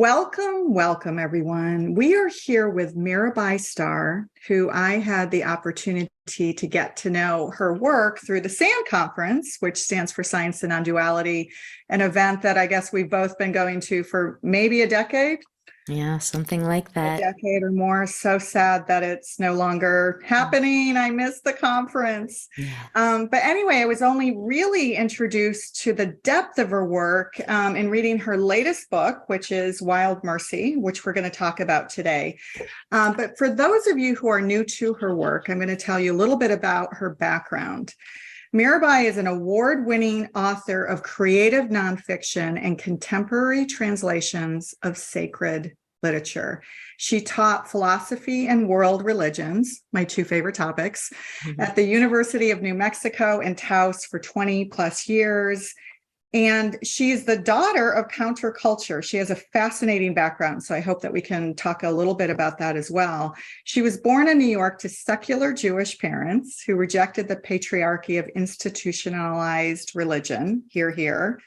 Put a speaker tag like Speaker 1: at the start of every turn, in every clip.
Speaker 1: Welcome, everyone. We are here with Mirabai Starr, who I had the opportunity to get to know her work through the SAND conference, which stands for Science and Non-Duality, an event that I guess we've both been going to for maybe a decade.
Speaker 2: Yeah, something like
Speaker 1: A
Speaker 2: that.
Speaker 1: decade or more. So sad that it's no longer happening. I missed the conference.
Speaker 2: Yeah.
Speaker 1: But anyway, I was only really introduced to the depth of her work in reading her latest book, which is Wild Mercy, which we're going to talk about today. But for those of you who are new to her work, I'm going to tell you a little bit about her background. Mirabai is an award-winning author of creative nonfiction and contemporary translations of sacred literature. She taught philosophy and world religions, my two favorite topics, at the University of New Mexico in Taos for 20 plus years. And she's the daughter of counterculture. She has a fascinating background, so I hope that we can talk a little bit about that as well. She was born in New York to secular Jewish parents who rejected the patriarchy of institutionalized religion, here.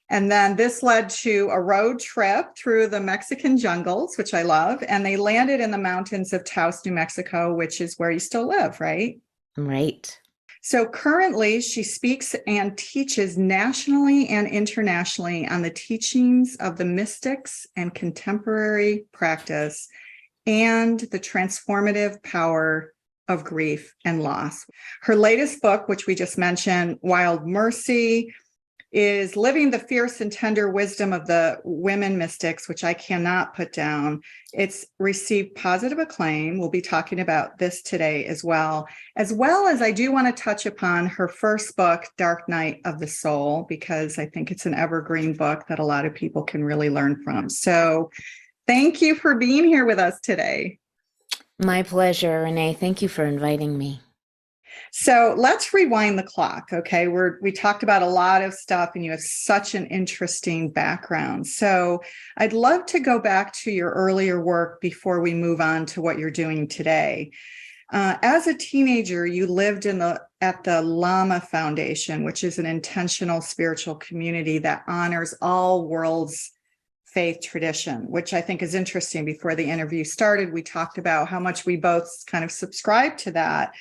Speaker 1: And then this led to a road trip through the Mexican jungles, which I love. And they landed in the mountains of Taos, New Mexico, which is where you still live, right?
Speaker 2: Right.
Speaker 1: So currently, she speaks and teaches nationally and internationally on the teachings of the mystics and contemporary practice and the transformative power of grief and loss. Her latest book, which we just mentioned, Wild Mercy, is living the fierce and tender wisdom of the women mystics, which I cannot put down. It's received positive acclaim. We'll be talking about this today as well as I do want to touch upon her first book, Dark Night of the Soul, because I think it's an evergreen book that a lot of people can really learn from. So thank you for being here with us today.
Speaker 2: My pleasure, Renee. Thank you for inviting me.
Speaker 1: So let's rewind the clock. Okay. We talked about a lot of stuff and you have such an interesting background. So I'd love to go back to your earlier work before we move on to what you're doing today. As a teenager, you lived at the Lama Foundation, which is an intentional spiritual community that honors all worlds faith tradition, which I think is interesting. Before the interview started, we talked about how much we both kind of subscribe to that.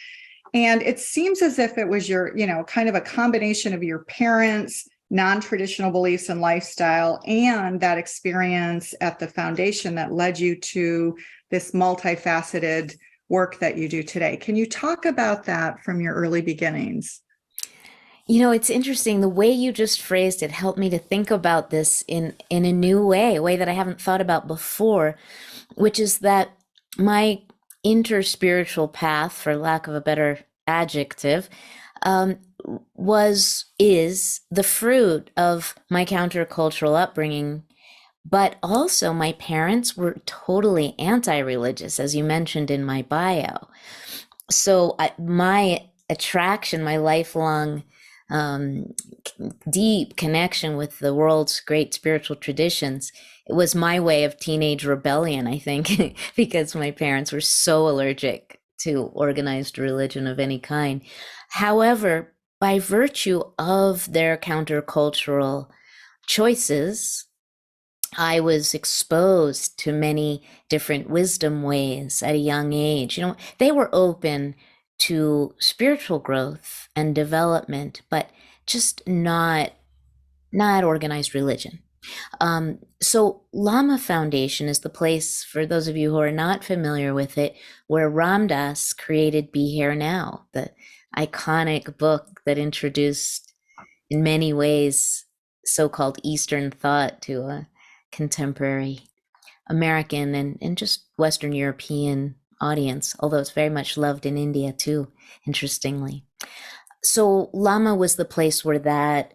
Speaker 1: And it seems as if it was your, kind of a combination of your parents' non-traditional beliefs and lifestyle and that experience at the foundation that led you to this multifaceted work that you do today. Can you talk about that from your early beginnings?
Speaker 2: It's interesting. The way you just phrased it helped me to think about this in a new way, a way that I haven't thought about before, which is that my interspiritual path, for lack of a better adjective, is the fruit of my countercultural upbringing. But also my parents were totally anti-religious, as you mentioned in my bio. So my attraction, my lifelong deep connection with the world's great spiritual traditions, it was my way of teenage rebellion, I think, because my parents were so allergic to organized religion of any kind. However, by virtue of their countercultural choices, I was exposed to many different wisdom ways at a young age. They were open to spiritual growth and development, but just not organized religion. So Lama Foundation is the place, for those of you who are not familiar with it, where Ram Dass created Be Here Now, the iconic book that introduced, in many ways, so-called Eastern thought to a contemporary American and just Western European audience, although it's very much loved in India too, interestingly. So Lama was the place where that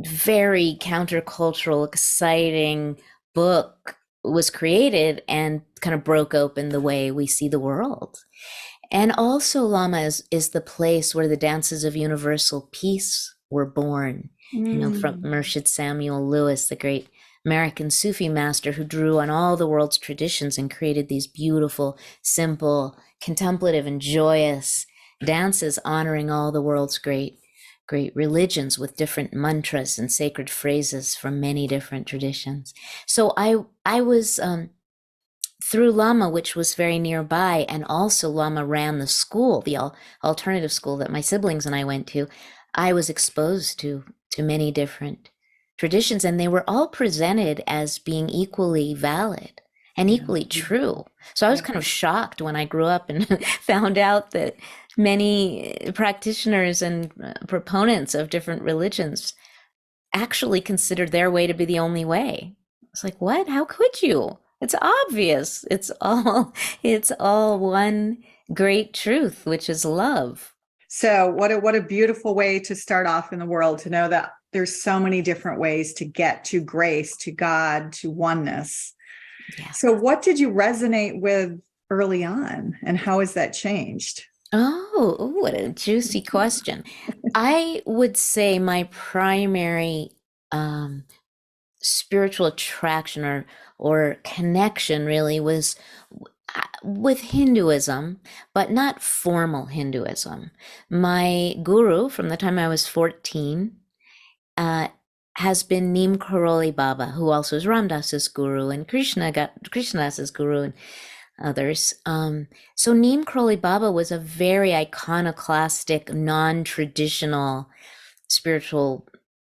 Speaker 2: very countercultural, exciting book was created and kind of broke open the way we see the world. And also Lama is the place where the dances of universal peace were born, from Murshid Samuel Lewis, the great American Sufi master who drew on all the world's traditions and created these beautiful, simple, contemplative, and joyous dances honoring all the world's great great religions with different mantras and sacred phrases from many different traditions. So I was through Lama, which was very nearby, and also Lama ran the school, the alternative school that my siblings and I went to. I was exposed to many different traditions, and they were all presented as being equally valid and equally true. So I was kind of shocked when I grew up and found out that many practitioners and proponents of different religions actually considered their way to be the only way. It's like, what? How could you? It's obvious. It's all one great truth, which is love.
Speaker 1: So what a beautiful way to start off in the world, to know that there's so many different ways to get to grace, to God, to oneness.
Speaker 2: Yeah.
Speaker 1: So what did you resonate with early on, and how has that changed?
Speaker 2: Oh, what a juicy question. I would say my primary spiritual attraction or connection really was with Hinduism, but not formal Hinduism. My guru from the time I was 14 has been Neem Karoli Baba, who also is Ramdas's guru, and Krishnadas's guru, and others. So Neem Karoli Baba was a very iconoclastic, non-traditional spiritual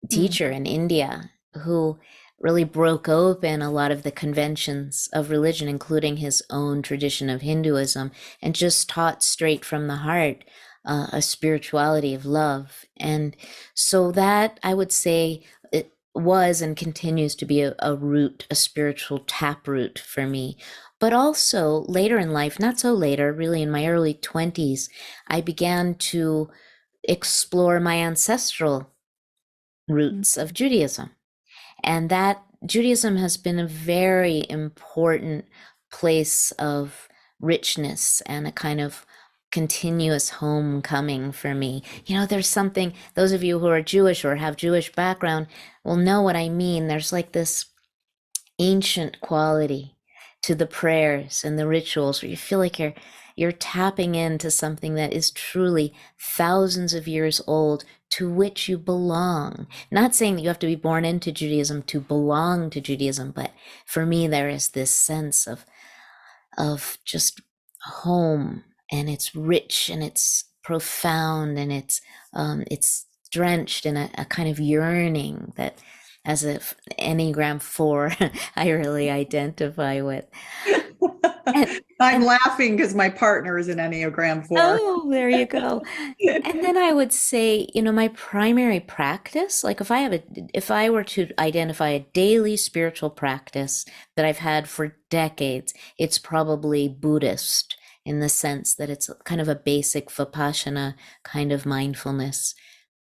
Speaker 2: teacher in India who really broke open a lot of the conventions of religion, including his own tradition of Hinduism, and just taught straight from the heart a spirituality of love. And so that, I would say, it was and continues to be a root, a spiritual taproot for me. But also later in life, not so later, really in my early 20s, I began to explore my ancestral roots of Judaism. And that Judaism has been a very important place of richness and a kind of continuous homecoming for me. You know, there's something, those of you who are Jewish or have Jewish background will know what I mean. There's like this ancient quality to the prayers and the rituals where you feel like you're tapping into something that is truly thousands of years old, to which you belong. Not saying that you have to be born into Judaism to belong to Judaism, but for me there is this sense of just home, and it's rich and it's profound, and it's drenched in a kind of yearning that, as if Enneagram 4, I really identify with.
Speaker 1: I'm laughing because my partner is an Enneagram 4.
Speaker 2: Oh, there you go. And then I would say, my primary practice, like if I were to identify a daily spiritual practice that I've had for decades, it's probably Buddhist, in the sense that it's kind of a basic Vipassana kind of mindfulness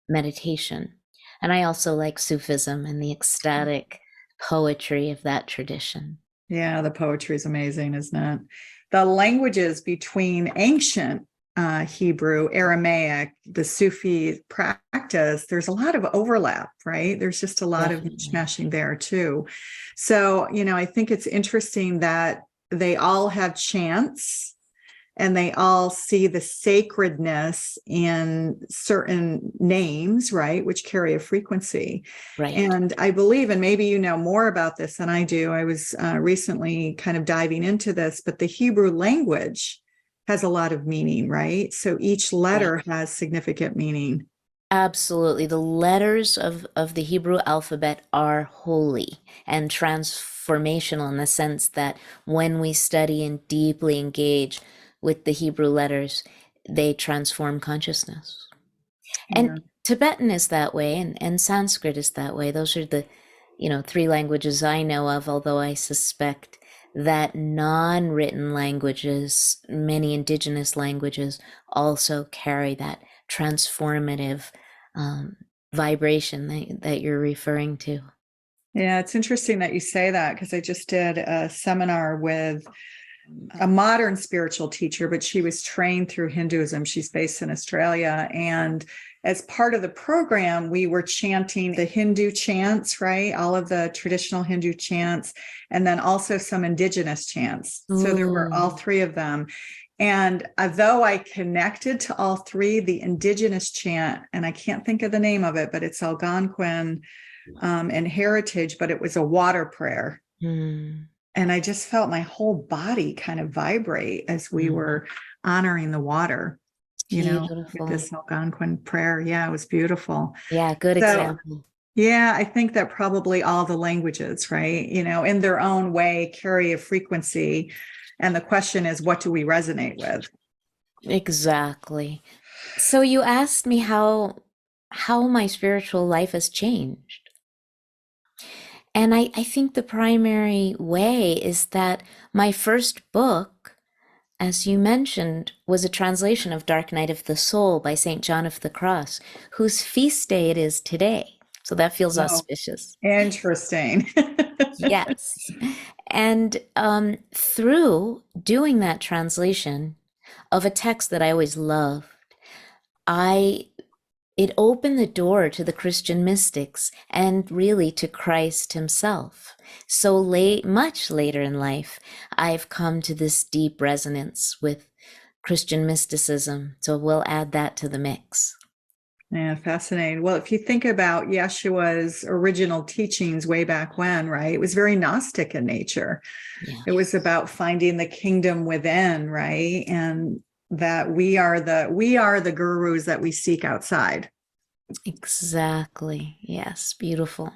Speaker 2: meditation. And I also like Sufism and the ecstatic poetry of that tradition.
Speaker 1: Yeah, the poetry is amazing, isn't it? The languages between ancient Hebrew, Aramaic, the Sufi practice, there's a lot of overlap, right? There's just a lot of mishmashing there too. So, I think it's interesting that they all have chants, and they all see the sacredness in certain names, right, which carry a frequency.
Speaker 2: Right.
Speaker 1: And I believe, and maybe you know more about this than I do, I was recently kind of diving into this, but the Hebrew language has a lot of meaning, right? So each letter has significant meaning.
Speaker 2: Absolutely. The letters of the Hebrew alphabet are holy and transformational, in the sense that when we study and deeply engage with the Hebrew letters, they transform consciousness. And Tibetan is that way, and Sanskrit is that way. Those are the, 3 languages I know of, although I suspect that non-written languages, many indigenous languages, also carry that transformative vibration that you're referring to.
Speaker 1: Yeah, it's interesting that you say that, because I just did a seminar with a modern spiritual teacher, but she was trained through Hinduism. She's based in Australia. And as part of the program, we were chanting the Hindu chants, right? All of the traditional Hindu chants, and then also some indigenous chants. So there were all 3 of them. And though I connected to all three, the indigenous chant, and I can't think of the name of it, but it's Algonquin and heritage, but it was a water prayer.
Speaker 2: Mm.
Speaker 1: And I just felt my whole body kind of vibrate as we were honoring the water, with
Speaker 2: Beautiful.
Speaker 1: this Algonquin prayer. Yeah, it was beautiful.
Speaker 2: Yeah, good
Speaker 1: So,
Speaker 2: example.
Speaker 1: yeah, I think that probably all the languages, right, in their own way, carry a frequency. And the question is, what do we resonate with?
Speaker 2: Exactly. So you asked me how my spiritual life has changed. And I think the primary way is that my first book, as you mentioned, was a translation of Dark Night of the Soul by St. John of the Cross, whose feast day it is today. So that feels
Speaker 1: Oh,
Speaker 2: auspicious.
Speaker 1: interesting.
Speaker 2: Yes. And through doing that translation of a text that I always loved, I it opened the door to the Christian mystics and really to Christ himself. So late, much later in life, I've come to this deep resonance with Christian mysticism. So we'll add that to the mix.
Speaker 1: Yeah, fascinating. Well, if you think about Yeshua's original teachings way back when, right, it was very Gnostic in nature.
Speaker 2: Yeah,
Speaker 1: It was about finding the kingdom within, right? And that we are the gurus that we seek outside.
Speaker 2: exactly. Yes, beautiful.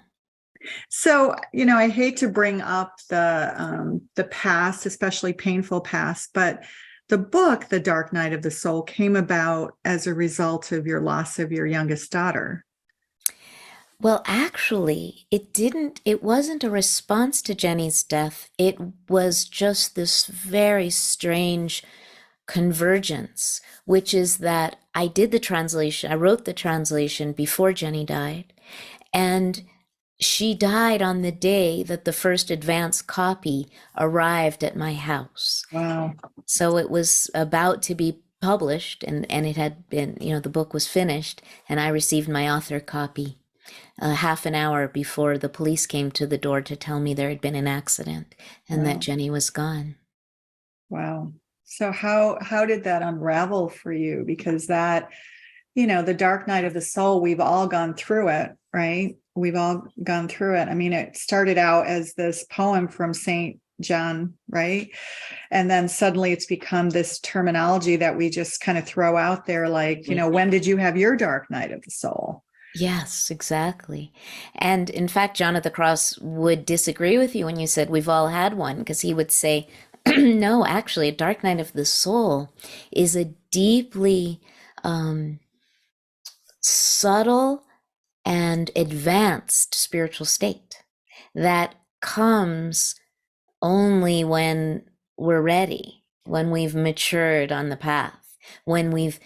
Speaker 1: So, I hate to bring up the past, especially painful past, but the book, The Dark Night of the Soul, came about as a result of your loss of your youngest daughter.
Speaker 2: Well, actually, it wasn't a response to Jenny's death. It was just this very strange convergence, which is that I did the translation, I wrote the translation before Jenny died, and she died on the day that the first advance copy arrived at my house.
Speaker 1: Wow.
Speaker 2: So it was about to be published, and it had been, the book was finished, and I received my author copy half an hour before the police came to the door to tell me there had been an accident and that
Speaker 1: Wow.
Speaker 2: Jenny was gone.
Speaker 1: Wow. So how did that unravel for you? Because that, the dark night of the soul, we've all gone through it, right? We've all gone through it. I mean, it started out as this poem from Saint John, right? And then suddenly it's become this terminology that we just kind of throw out there, like, when did you have your dark night of the soul?
Speaker 2: Yes, exactly. And in fact, John of the Cross would disagree with you when you said we've all had one, because he would say, no, actually, a dark night of the soul is a deeply subtle and advanced spiritual state that comes only when we're ready, when we've matured on the path, when we've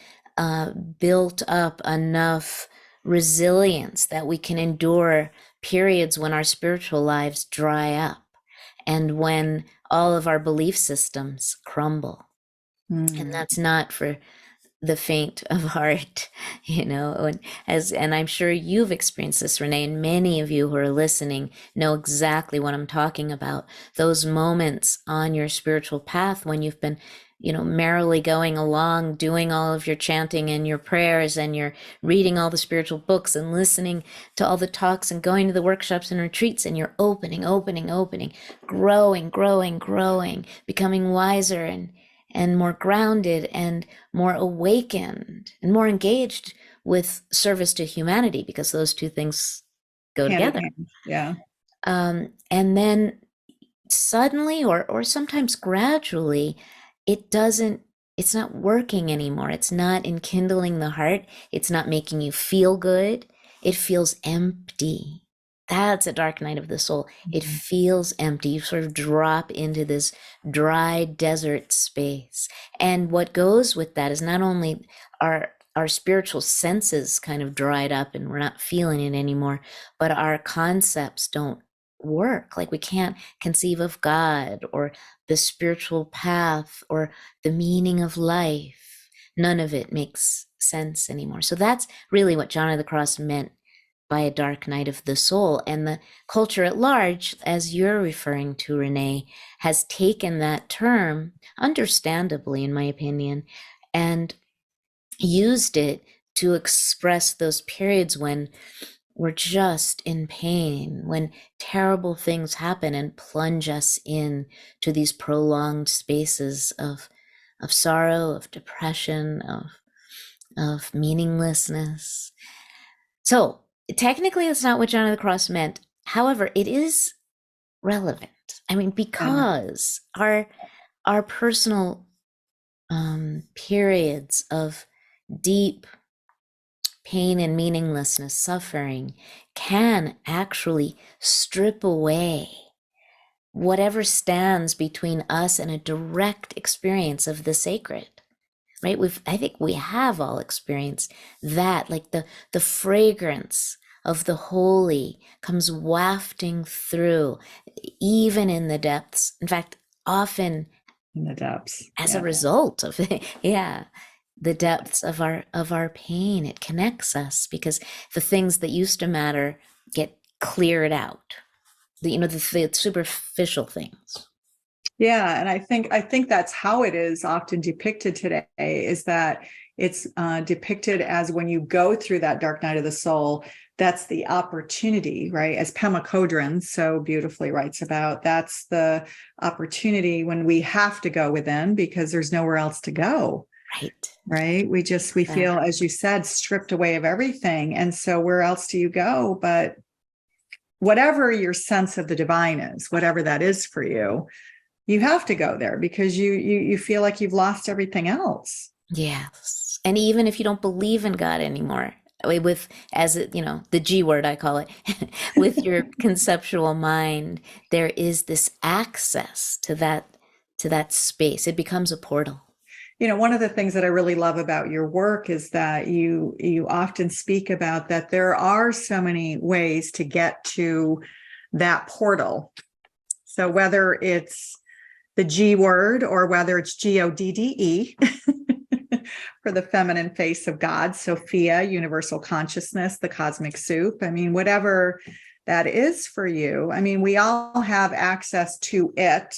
Speaker 2: built up enough resilience that we can endure periods when our spiritual lives dry up and when all of our belief systems crumble. And that's not for the faint of heart, and I'm sure you've experienced this, Renee, and many of you who are listening know exactly what I'm talking about. Those moments on your spiritual path when you've been, merrily going along, doing all of your chanting and your prayers, and you're reading all the spiritual books and listening to all the talks and going to the workshops and retreats, and you're opening, growing, becoming wiser and more grounded and more awakened and more engaged with service to humanity, because those two things go
Speaker 1: Hand in
Speaker 2: together.
Speaker 1: hand. Yeah.
Speaker 2: And then suddenly, or sometimes gradually, it's not working anymore. It's not enkindling the heart. It's not making you feel good. It feels empty. That's a dark night of the soul. It feels empty. You sort of drop into this dry desert space. And what goes with that is not only our spiritual senses kind of dried up and we're not feeling it anymore, but our concepts don't work. Like we can't conceive of God or the spiritual path or the meaning of life. None of it makes sense anymore. So that's really what John of the Cross meant by a dark night of the soul. And the culture at large, as you're referring to, Renee, has taken that term, understandably, in my opinion, and used it to express those periods when we're just in pain, when terrible things happen and plunge us in to these prolonged spaces of sorrow, of depression, of meaninglessness. So technically, that's not what John of the Cross meant. However, it is relevant. I mean, because our personal periods of deep pain and meaninglessness, suffering, can actually strip away whatever stands between us and a direct experience of the sacred. Right? I think we have all experienced that, like the fragrance of the holy comes wafting through, even in the depths. In fact, often
Speaker 1: in the depths,
Speaker 2: as a result of it, the depths of our pain. It connects us because the things that used to matter get cleared out. The superficial things.
Speaker 1: Yeah, and I think that's how it is often depicted today, is that it's depicted as when you go through that dark night of the soul, that's the opportunity, right? As Pema Chodron so beautifully writes about, that's the opportunity when we have to go within because there's nowhere else to go. Right. We feel, as you said, stripped away of everything. And so where else do you go? But whatever your sense of the divine is, whatever that is for you, you have to go there because you feel like you've lost everything else.
Speaker 2: Yes. And even if you don't believe in God anymore, with, as it, the G word, I call it, with your conceptual mind, there is this access to that space. It becomes a portal.
Speaker 1: One of the things that I really love about your work is that you often speak about that there are so many ways to get to that portal. So whether it's the G word or whether it's Godde for the feminine face of God, Sophia, universal consciousness, the cosmic soup. I mean, whatever that is for you. I mean, we all have access to it,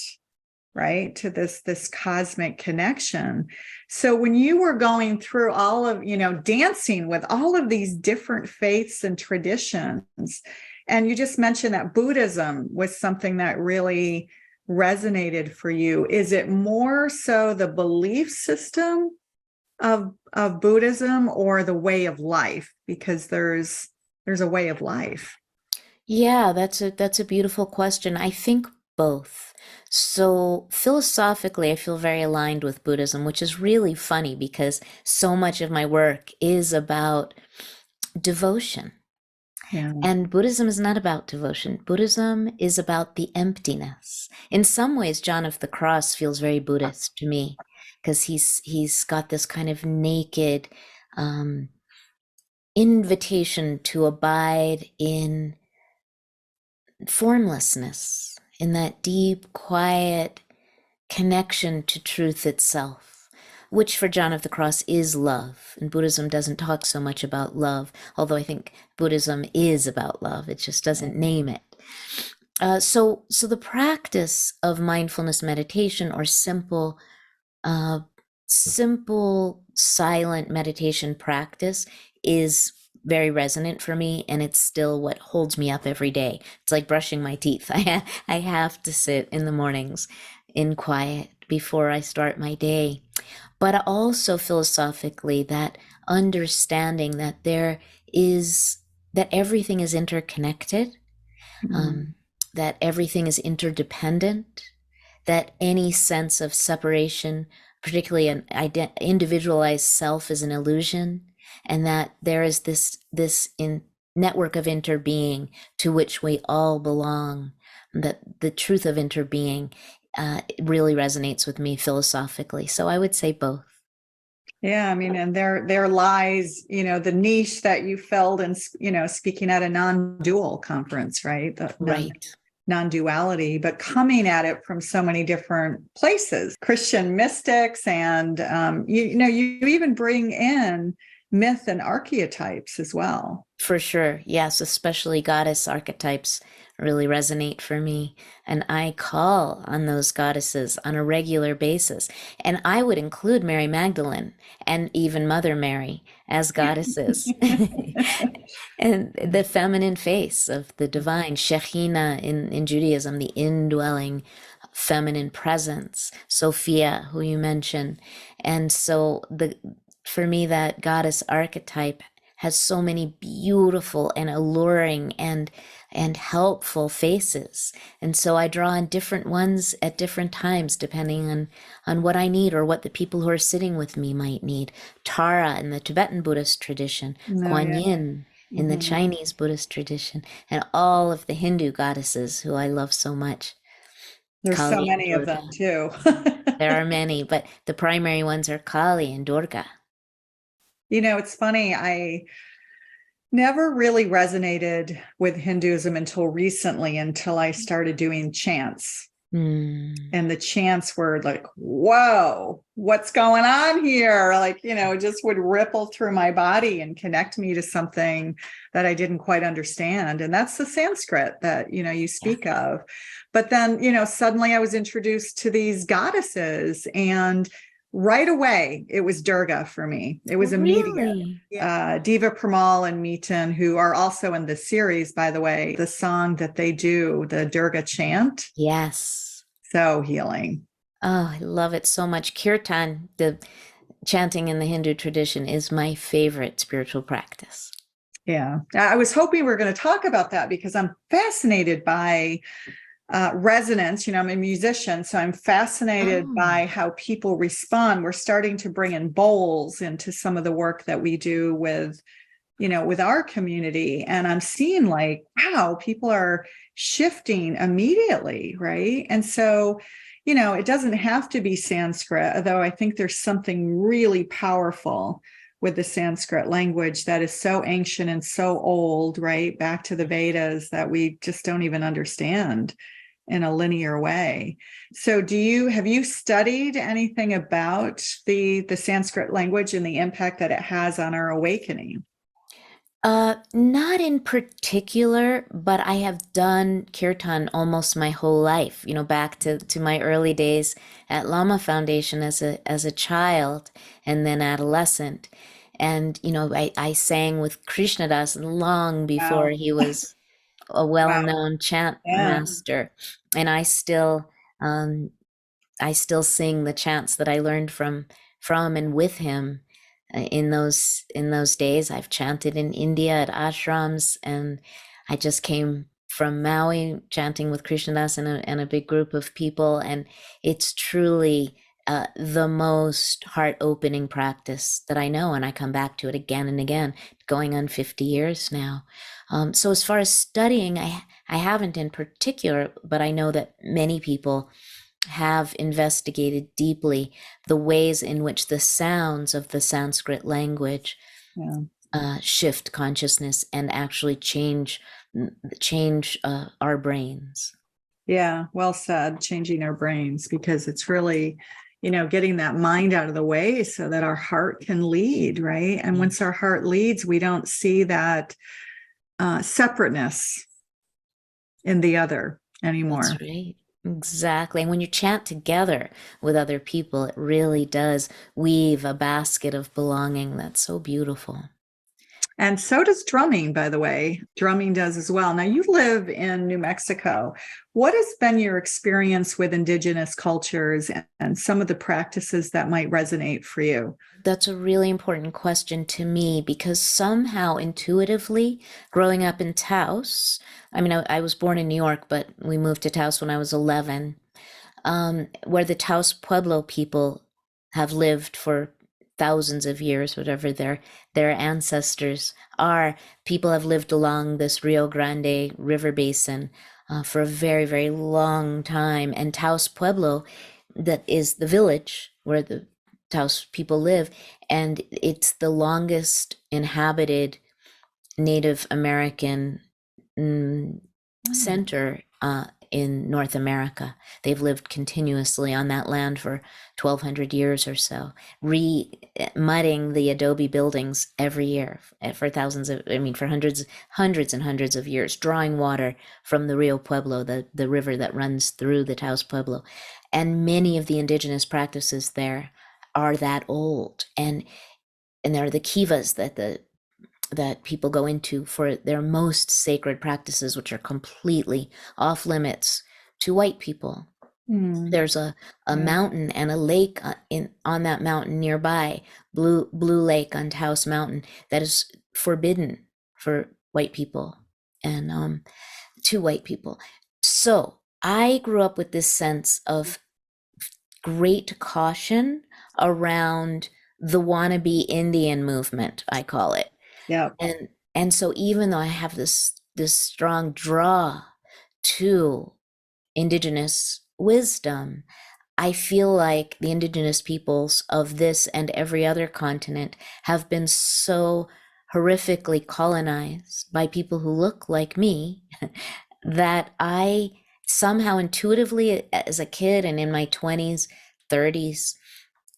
Speaker 1: right? To this cosmic connection. So when you were going through all of, dancing with all of these different faiths and traditions, and you just mentioned that Buddhism was something that really resonated for you. Is it more so the belief system of Buddhism or the way of life? Because there's a way of life.
Speaker 2: Yeah, that's a beautiful question. I think both. So philosophically, I feel very aligned with Buddhism, which is really funny because so much of my work is about devotion. Yeah. And Buddhism is not about devotion. Buddhism is about the emptiness. In some ways, John of the Cross feels very Buddhist to me because he's got this kind of naked invitation to abide in formlessness, in that deep, quiet connection to truth itself, which for John of the Cross is love. And Buddhism doesn't talk so much about love, although I think Buddhism is about love. It just doesn't name it. So the practice of mindfulness meditation or simple silent meditation practice is very resonant for me, and it's still what holds me up every day. It's like brushing my teeth. I have to sit in the mornings in quiet before I start my day. But also philosophically, that understanding that that everything is interconnected, that everything is interdependent, that any sense of separation, particularly an individualized self, is an illusion, and that there is this network of interbeing to which we all belong. That the truth of interbeing really resonates with me philosophically. So I would say both.
Speaker 1: Yeah, I mean, and there lies, the niche that you filled in, speaking at a non-dual conference, right? Non-duality, but coming at it from so many different places, Christian mystics, and you even bring in myth and archetypes as well.
Speaker 2: For sure. Yes, especially goddess archetypes really resonate for me. And I call on those goddesses on a regular basis. And I would include Mary Magdalene and even Mother Mary as goddesses. And the feminine face of the divine, Shekhinah in Judaism, the indwelling feminine presence, Sophia, who you mentioned. And so for me, that goddess archetype has so many beautiful and alluring and helpful faces. And so I draw on different ones at different times, depending on what I need or what the people who are sitting with me might need. Tara in the Tibetan Buddhist tradition,
Speaker 1: No,
Speaker 2: Kuan
Speaker 1: yeah.
Speaker 2: Yin in the Chinese Buddhist tradition, and all of the Hindu goddesses who I love so much.
Speaker 1: There's so
Speaker 2: Kali and
Speaker 1: many of
Speaker 2: Durga.
Speaker 1: them too.
Speaker 2: There are many, but the primary ones are Kali and Durga.
Speaker 1: It's funny. I never really resonated with Hinduism until recently, until I started doing chants. And the chants were like, whoa, what's going on here? Like, just would ripple through my body and connect me to something that I didn't quite understand. And that's the Sanskrit that, you speak of. But then, suddenly I was introduced to these goddesses, and right away, it was Durga for me. It was immediate.
Speaker 2: Really?
Speaker 1: Diva Premal and Meetan, who are also in the series, by the way, the song that they do, the Durga chant.
Speaker 2: Yes.
Speaker 1: So healing.
Speaker 2: Oh, I love it so much. Kirtan, the chanting in the Hindu tradition, is my favorite spiritual practice.
Speaker 1: Yeah. I was hoping we were going to talk about that because I'm fascinated by resonance. I'm a musician, so I'm fascinated by how people respond. We're starting to bring in bowls into some of the work that we do with our community. And I'm seeing like, wow, people are shifting immediately, right? And so, it doesn't have to be Sanskrit, although I think there's something really powerful with the Sanskrit language that is so ancient and so old, right? Back to the Vedas, that we just don't even understand in a linear way. So have you studied anything about the Sanskrit language and the impact that it has on our awakening?
Speaker 2: Not in particular, but I have done kirtan almost my whole life, back to my early days at Lama Foundation as a child and then adolescent. And, I sang with Krishnadas long before
Speaker 1: Wow.
Speaker 2: he was a
Speaker 1: Wow.
Speaker 2: well-known chant
Speaker 1: Yeah.
Speaker 2: master. And I still sing the chants that I learned from and with him. In those days, I've chanted in India at ashrams, and I just came from Maui chanting with Krishnadas and a big group of people, and it's truly the most heart-opening practice that I know, and I come back to it again and again, going on 50 years now. So as far as studying, I haven't in particular, but I know that many people have investigated deeply the ways in which the sounds of the Sanskrit language shift consciousness and actually change our brains.
Speaker 1: Yeah, well said. Changing our brains, because it's really, getting that mind out of the way so that our heart can lead, right? And once our heart leads, we don't see that separateness in the other anymore.
Speaker 2: That's right. Exactly. And when you chant together with other people, it really does weave a basket of belonging that's so beautiful.
Speaker 1: And so does drumming, by the way. Drumming does as well. Now, you live in New Mexico. What has been your experience with indigenous cultures and some of the practices that might resonate for you?
Speaker 2: That's a really important question to me because somehow intuitively, growing up in Taos, I was born in New York, but we moved to Taos when I was 11, where the Taos Pueblo people have lived for thousands of years, whatever their ancestors are. People have lived along this Rio Grande River basin for a very, very long time. And Taos Pueblo, that is the village where the Taos people live, and it's the longest inhabited Native American center in North America. They've lived continuously on that land for 1,200 years or so, mudding the adobe buildings every year for for hundreds and hundreds of years, drawing water from the Rio Pueblo, the river that runs through the Taos Pueblo. And many of the indigenous practices there are that old. And there are the kivas that people go into for their most sacred practices, which are completely off limits to white people. There's a mountain and a lake on that mountain nearby, Blue Lake on Taos Mountain, that is forbidden for white people and to white people. So I grew up with this sense of great caution around the wannabe Indian movement, I call it.
Speaker 1: Yeah.
Speaker 2: And so even though I have this strong draw to indigenous wisdom, I feel like the indigenous peoples of this and every other continent have been so horrifically colonized by people who look like me that I somehow intuitively as a kid and in my 20s, 30s,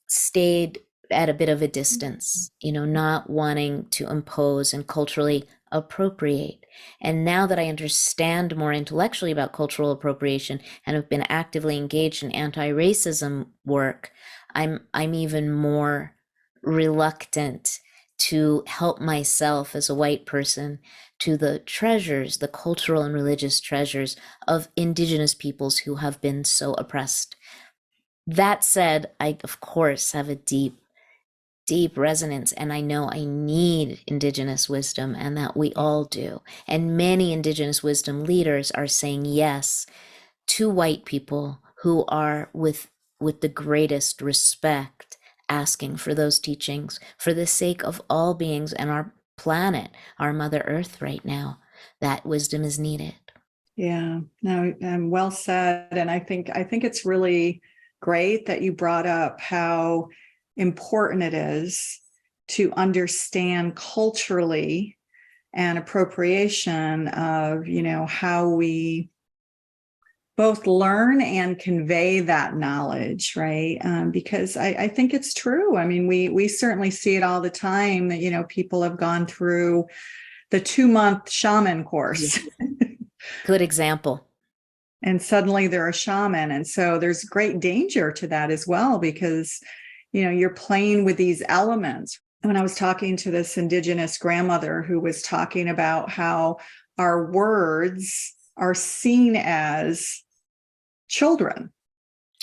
Speaker 2: stayed at a bit of a distance, not wanting to impose and culturally appropriate. And now that I understand more intellectually about cultural appropriation and have been actively engaged in anti-racism work, I'm even more reluctant to help myself as a white person to the treasures, the cultural and religious treasures of indigenous peoples who have been so oppressed. That said, I, of course, have a deep resonance, and I know I need indigenous wisdom, and that we all do. And many indigenous wisdom leaders are saying yes to white people who are with the greatest respect asking for those teachings for the sake of all beings and our planet, our Mother Earth right now. That wisdom is needed.
Speaker 1: Yeah, no, well said. And I think it's really great that you brought up how important it is to understand culturally and appropriation of, how we both learn and convey that knowledge, right? Because I think it's true. I mean, we certainly see it all the time that, people have gone through the 2-month shaman course.
Speaker 2: Good example.
Speaker 1: And suddenly they're a shaman. And so there's great danger to that as well, because, you're playing with these elements. When I was talking to this indigenous grandmother who was talking about how our words are seen as children.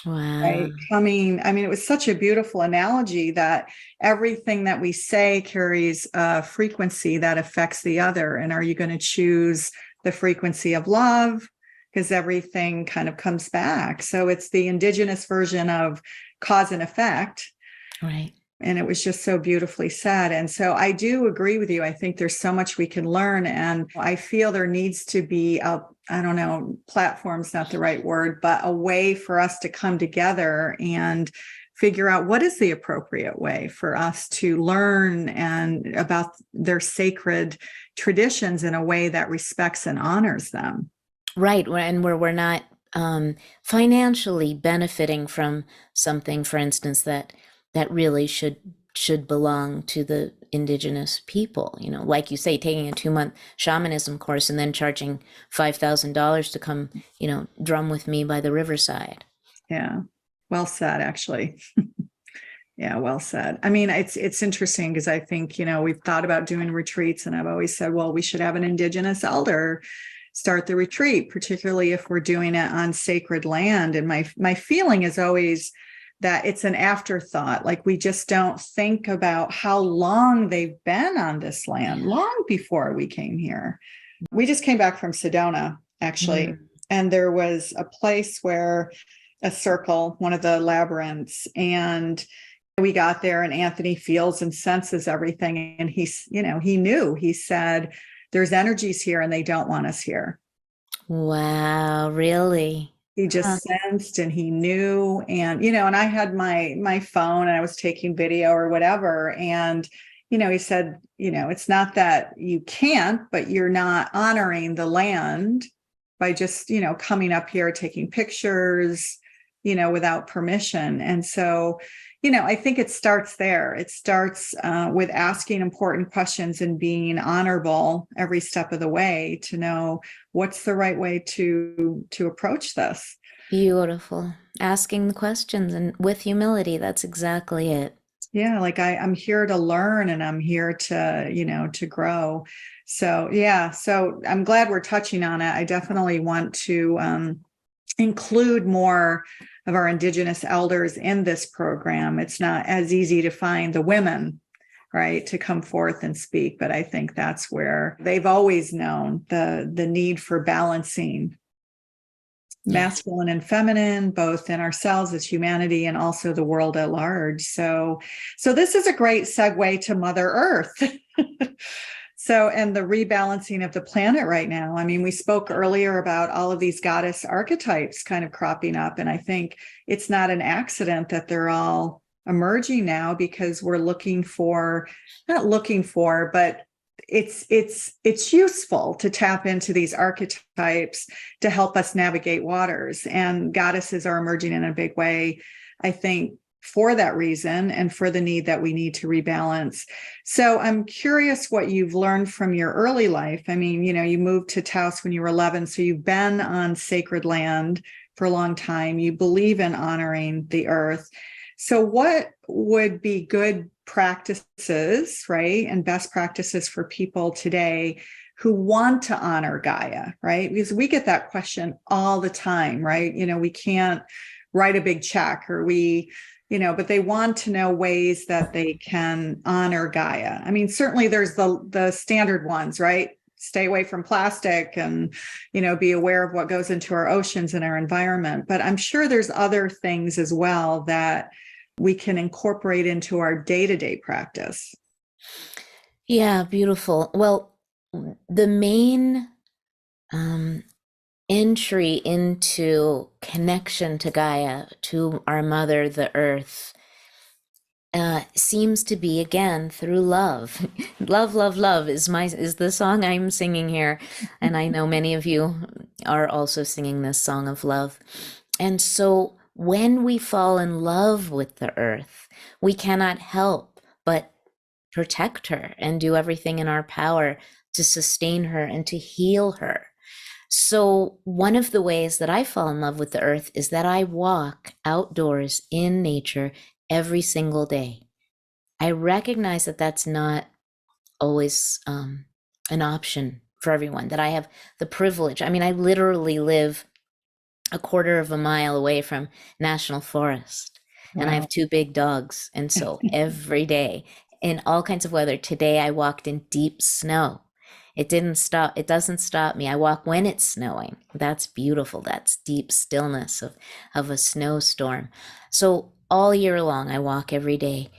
Speaker 2: Wow.
Speaker 1: Right? It was such a beautiful analogy that everything that we say carries a frequency that affects the other. And are you going to choose the frequency of love? Because everything kind of comes back. So it's the indigenous version of cause and effect.
Speaker 2: Right.
Speaker 1: And it was just so beautifully said. And so I do agree with you. I think there's so much we can learn. And I feel there needs to be platform's not the right word, but a way for us to come together and figure out what is the appropriate way for us to learn and about their sacred traditions in a way that respects and honors them.
Speaker 2: Right. And where we're not financially benefiting from something, for instance, that really should belong to the indigenous people, like you say, taking a 2-month shamanism course and then charging $5,000 to come, drum with me by the riverside.
Speaker 1: Yeah. Well said, actually. Yeah, well said. I mean, it's interesting because I think, we've thought about doing retreats, and I've always said, well, we should have an indigenous elder start the retreat, particularly if we're doing it on sacred land. And my feeling is always that it's an afterthought. Like, we just don't think about how long they've been on this land, long before we came here. We just came back from Sedona, actually. And there was a place where a circle, one of the labyrinths, and we got there and Anthony feels and senses everything. And he said, there's energies here and they don't want us here.
Speaker 2: Wow, really?
Speaker 1: He just sensed and he knew. And, and I had my phone and I was taking video or whatever. And, he said, it's not that you can't, but you're not honoring the land by just, coming up here, taking pictures, without permission. And so, I think it starts there. It starts with asking important questions and being honorable every step of the way to know what's the right way to approach this.
Speaker 2: Beautiful. Asking the questions and with humility. That's exactly it.
Speaker 1: Yeah, like I'm here to learn and I'm here to grow. So yeah, so I'm glad we're touching on it. I definitely want to include more of our indigenous elders in this program. It's not as easy to find the women, right, to come forth and speak, but I think that's where they've always known the need for balancing masculine and feminine, both in ourselves as humanity and also the world at large. So this is a great segue to Mother Earth. So, and the rebalancing of the planet right now. I mean, we spoke earlier about all of these goddess archetypes kind of cropping up. And I think it's not an accident that they're all emerging now, because we're not looking for, but it's useful to tap into these archetypes to help us navigate waters. And goddesses are emerging in a big way, I think, for that reason and for the need that we need to rebalance. So I'm curious what you've learned from your early life. I mean, you moved to Taos when you were 11, so you've been on sacred land for a long time. You believe in honoring the earth. So what would be good practices, right, and best practices for people today who want to honor Gaia, right? Because we get that question all the time, right? We can't write a big check, or but they want to know ways that they can honor Gaia. I mean, certainly there's the standard ones, right? Stay away from plastic and, be aware of what goes into our oceans and our environment. But I'm sure there's other things as well that we can incorporate into our day-to-day practice.
Speaker 2: Yeah, beautiful. Well, the main entry into connection to Gaia, to our mother, the earth, seems to be again through love. Love, love, love is the song I'm singing here, and I know many of you are also singing this song of love. And so when we fall in love with the earth, we cannot help but protect her and do everything in our power to sustain her and to heal her. So one of the ways that I fall in love with the earth is that I walk outdoors in nature every single day. I recognize that that's not always an option for everyone, that I have the privilege. I mean, I literally live a quarter of a mile away from national forest. Wow. And I have 2 big dogs. And so every day in all kinds of weather, today I walked in deep snow. It doesn't stop me. I walk when it's snowing. That's beautiful. That's deep stillness of a snowstorm. So all year long, I walk every day.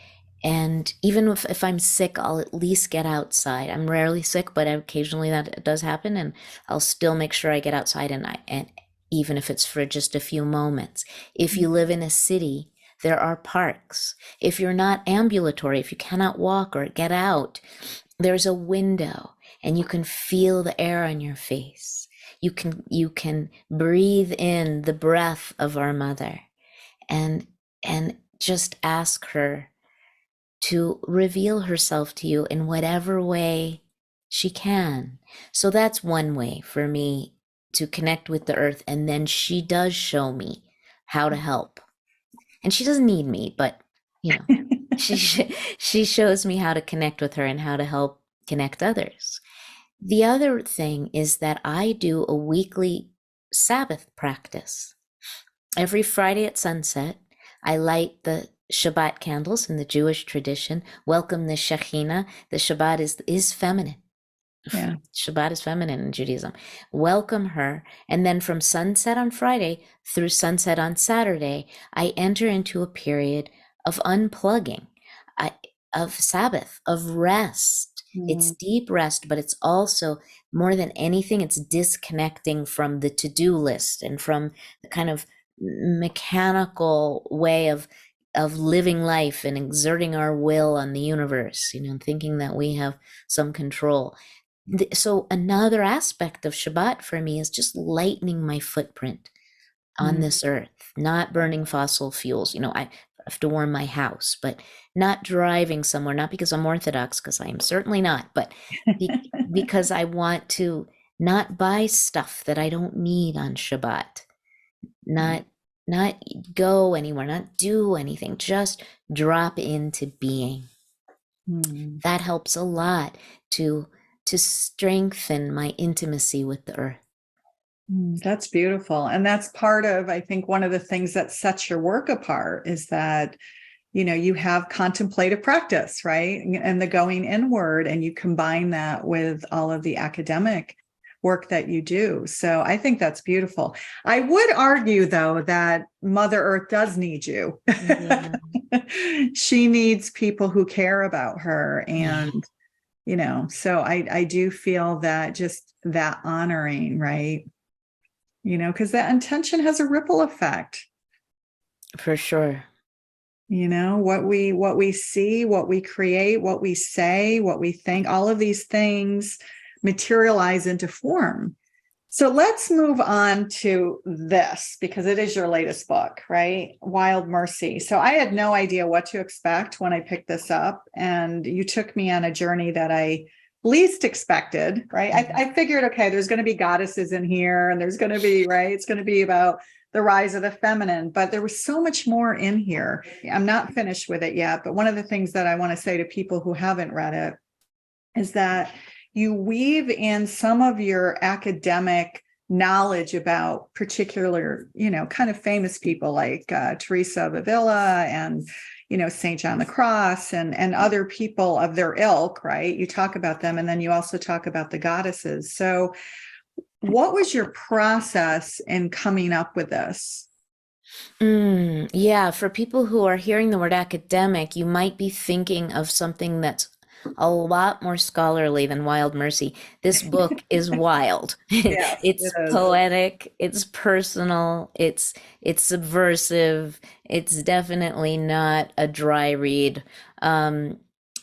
Speaker 2: And even if I'm sick, I'll at least get outside. I'm rarely sick, but occasionally that does happen. And I'll still make sure I get outside, and even if it's for just a few moments. If you live in a city, there are parks. If you're not ambulatory, if you cannot walk or get out, there's a window and you can feel the air on your face. You can breathe in the breath of our mother and just ask her to reveal herself to you in whatever way she can. So that's one way for me to connect with the earth. And then she does show me how to help. And she doesn't need me, but she shows me how to connect with her and how to help connect others. The other thing is that I do a weekly Sabbath practice. Every Friday at sunset, I light the Shabbat candles in the Jewish tradition, welcome the Shekhinah. The Shabbat is feminine. Yeah. Shabbat is feminine in Judaism. Welcome her. And then from sunset on Friday through sunset on Saturday, I enter into a period of unplugging, of Sabbath, of rest. It's deep rest, but it's also, more than anything, it's disconnecting from the to-do list and from the kind of mechanical way of living life and exerting our will on the universe, thinking that we have some control. So another aspect of Shabbat for me is just lightening my footprint on
Speaker 1: Mm.
Speaker 2: this earth, not burning fossil fuels. I have to warm my house, but not driving somewhere, not because I'm Orthodox, because I am certainly not, but because I want to not buy stuff that I don't need on Shabbat, not not go anywhere, not do anything, just drop into being.
Speaker 1: Mm.
Speaker 2: That helps a lot to strengthen my intimacy with the earth.
Speaker 1: That's beautiful. And that's part of, I think, one of the things that sets your work apart is that, you have contemplative practice, right? And the going inward, and you combine that with all of the academic work that you do. So I think that's beautiful. I would argue, though, that Mother Earth does need you.
Speaker 2: Yeah.
Speaker 1: She needs people who care about her.
Speaker 2: Yeah,
Speaker 1: And, so I do feel that just that honoring, right? Because that intention has a ripple effect.
Speaker 2: for sure.
Speaker 1: What we see, what we create, what we say, what we think, all of these things materialize into form. So let's move on to this, because it is your latest book, right? Wild Mercy. So I had no idea what to expect when I picked this up, and you took me on a journey that I least expected, right? I figured, okay, there's going to be goddesses in here, and there's going to be, right? It's going to be about the rise of the feminine, but there was so much more in here. I'm not finished with it yet, but one of the things that I want to say to people who haven't read it is that you weave in some of your academic knowledge about particular, kind of famous people like Teresa of Avila and, St. John the Cross and other people of their ilk, right? You talk about them, and then you also talk about the goddesses. So what was your process in coming up with this?
Speaker 2: Yeah, for people who are hearing the word academic, you might be thinking of something that's a lot more scholarly than Wild Mercy. This book is wild.
Speaker 1: Yes, it
Speaker 2: It's
Speaker 1: is.
Speaker 2: poetic, it's personal, it's subversive. It's definitely not a dry read.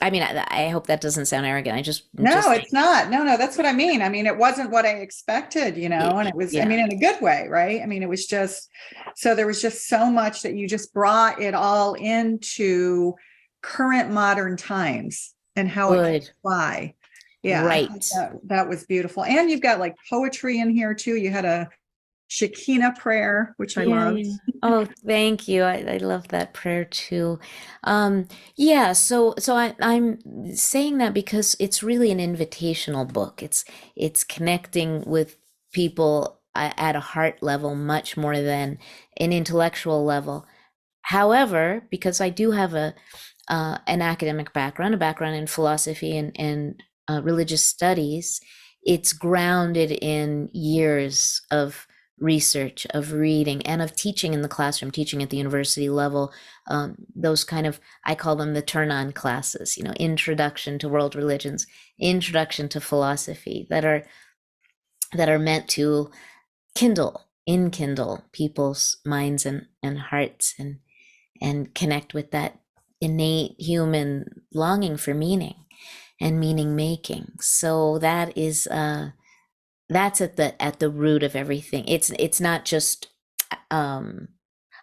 Speaker 2: I mean, I hope that doesn't sound arrogant. I
Speaker 1: No,
Speaker 2: just
Speaker 1: it's not. No, that's what I mean. I mean, it wasn't what I expected, and it was, I
Speaker 2: yeah.
Speaker 1: mean, in a good way, right? I mean, it was just, so there was just so much that you just brought it all into current modern times and how it can
Speaker 2: Good.
Speaker 1: apply. Yeah, I think
Speaker 2: Right.
Speaker 1: that was beautiful. And you've got like poetry in here too. You had a Shekhinah prayer, which I
Speaker 2: Yeah,
Speaker 1: loved.
Speaker 2: yeah. Oh, thank you. I love that prayer too. Yeah, so I'm saying that because it's really an invitational book. It's connecting with people at a heart level much more than an intellectual level. However, because I do have an academic background, a background in philosophy and religious studies, it's grounded in years of research, of reading, and of teaching in the classroom, teaching at the university level. Those kind of, I call them the turn-on classes, introduction to world religions, introduction to philosophy, that are meant to enkindle people's minds and hearts and connect with that innate human longing for meaning and meaning making. So that's at the root of everything. It's not just um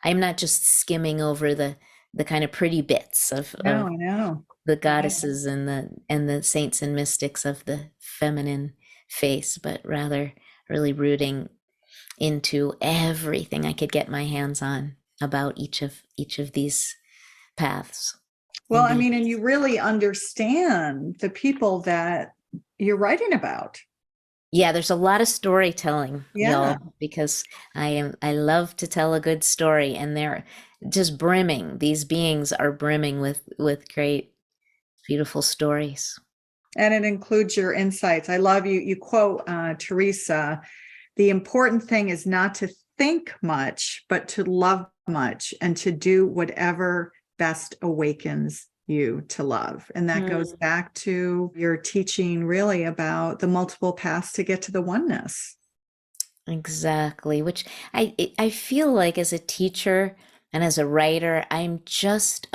Speaker 2: I'm not just skimming over the kind of pretty bits
Speaker 1: No,
Speaker 2: of
Speaker 1: I know.
Speaker 2: the
Speaker 1: Right.
Speaker 2: goddesses and the saints and mystics of the feminine face, but rather really rooting into everything I could get my hands on about each of these paths
Speaker 1: Well,
Speaker 2: and
Speaker 1: I
Speaker 2: being.
Speaker 1: mean, and you really understand the people that you're writing about.
Speaker 2: Yeah, there's a lot of storytelling,
Speaker 1: Yeah.
Speaker 2: y'all, because I love to tell a good story, and they're just brimming. These beings are brimming with great, beautiful stories.
Speaker 1: And it includes your insights. I love you. You quote Teresa, the important thing is not to think much, but to love much and to do whatever best awakens you to love. And that goes
Speaker 2: Mm,
Speaker 1: back to your teaching really about the multiple paths to get to the oneness.
Speaker 2: exactly. Which I feel like as a teacher and as a writer, I'm just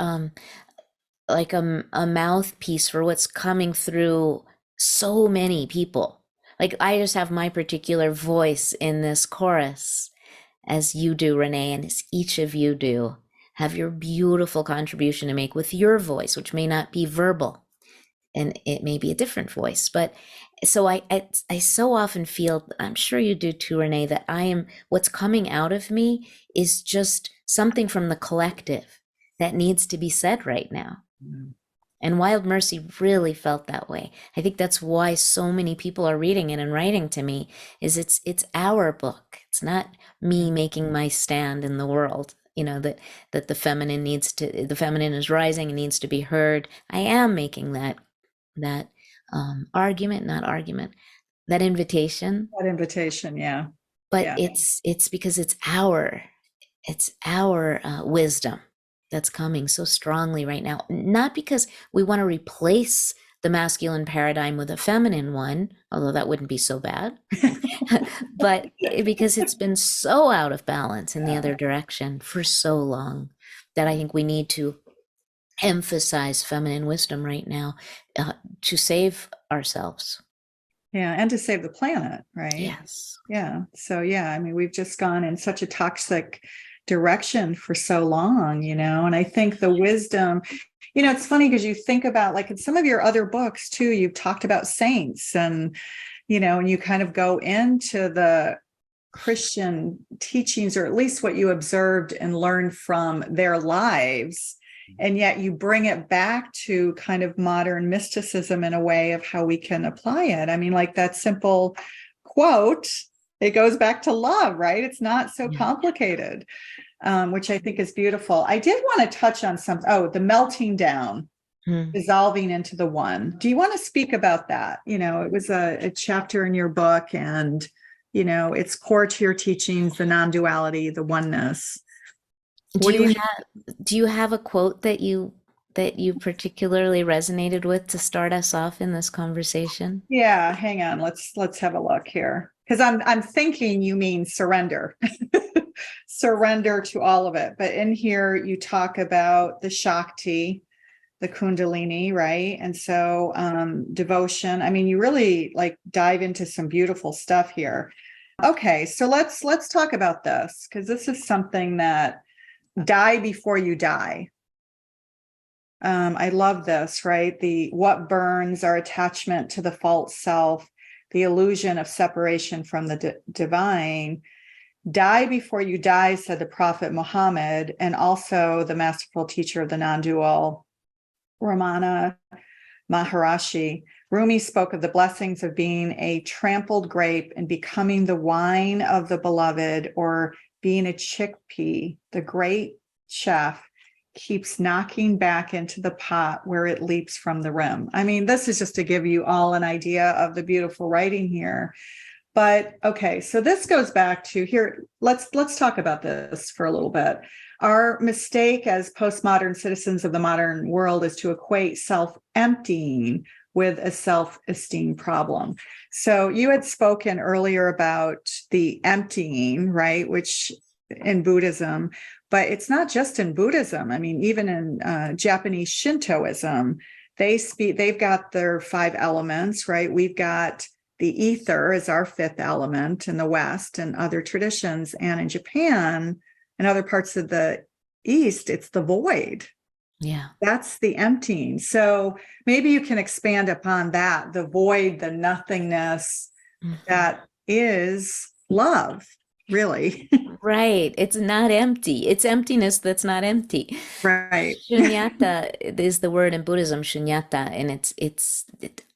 Speaker 2: like a mouthpiece for what's coming through so many people. Like I just have my particular voice in this chorus, as you do, Renee, and as each of you do, have your beautiful contribution to make with your voice, which may not be verbal, and it may be a different voice. But so I so often feel, I'm sure you do too, Renee, that what's coming out of me is just something from the collective that needs to be said right now. And Wild Mercy really felt that way. I think that's why so many people are reading it and writing to me, is it's our book. It's not me making my stand in the world, that the feminine is rising and needs to be heard. I am making that argument, not argument, that invitation.
Speaker 1: That invitation, yeah.
Speaker 2: But
Speaker 1: Yeah.
Speaker 2: it's because it's our wisdom that's coming so strongly right now, not because we want to replace the masculine paradigm with a feminine one, although that wouldn't be so bad, but because it's been so out of balance in the other direction for so long, that I think we need to emphasize feminine wisdom right now, to save ourselves.
Speaker 1: Yeah, and to save the planet, right?
Speaker 2: Yes.
Speaker 1: Yeah. So yeah, I mean, we've just gone in such a toxic direction for so long, and I think the wisdom, it's funny because you think about, like, in some of your other books too, you've talked about saints, and and you kind of go into the Christian teachings, or at least what you observed and learned from their lives, and yet you bring it back to kind of modern mysticism in a way of how we can apply it. I mean, like that simple quote, it goes back to love, right? It's not so complicated, which I think is beautiful. I did want to touch on the melting down, dissolving into the one. Do you want to speak about that? It was a chapter in your book, and, it's core to your teachings, the non-duality, the oneness.
Speaker 2: Do you have a quote that you particularly resonated with to start us off in this conversation?
Speaker 1: Yeah, hang on. Let's have a look here, because I'm thinking you mean surrender. Surrender to all of it. But in here you talk about the Shakti, the Kundalini, right? And so devotion. I mean, you really like dive into some beautiful stuff here. Okay, so let's talk about this, because this is something that, die before you die. I love this, right? What burns our attachment to the false self, the illusion of separation from the divine. Die before you die, said the Prophet Muhammad, and also the masterful teacher of the non-dual, Ramana Maharishi. Rumi spoke of the blessings of being a trampled grape and becoming the wine of the beloved, or being a chickpea. The great chef keeps knocking back into the pot where it leaps from the rim. I mean, this is just to give you all an idea of the beautiful writing here. But okay, so this goes back to here. Let's talk about this for a little bit. Our mistake as postmodern citizens of the modern world is to equate self-emptying with a self-esteem problem. So you had spoken earlier about the emptying, right? Which in Buddhism, but it's not just in Buddhism. I mean, even in Japanese Shintoism, they've got their 5 elements, right? We've got the ether as our 5th element in the West and other traditions. And in Japan and other parts of the East, it's the void.
Speaker 2: Yeah.
Speaker 1: That's the emptying. So maybe you can expand upon that, the void, the nothingness, that is love, really.
Speaker 2: Right. It's not empty. It's emptiness that's not empty.
Speaker 1: Right.
Speaker 2: Shunyata is the word in Buddhism, shunyata, and it's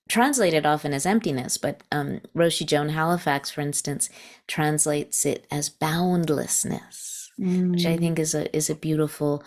Speaker 2: translated often as emptiness, but Roshi Joan Halifax, for instance, translates it as boundlessness, which I think is a beautiful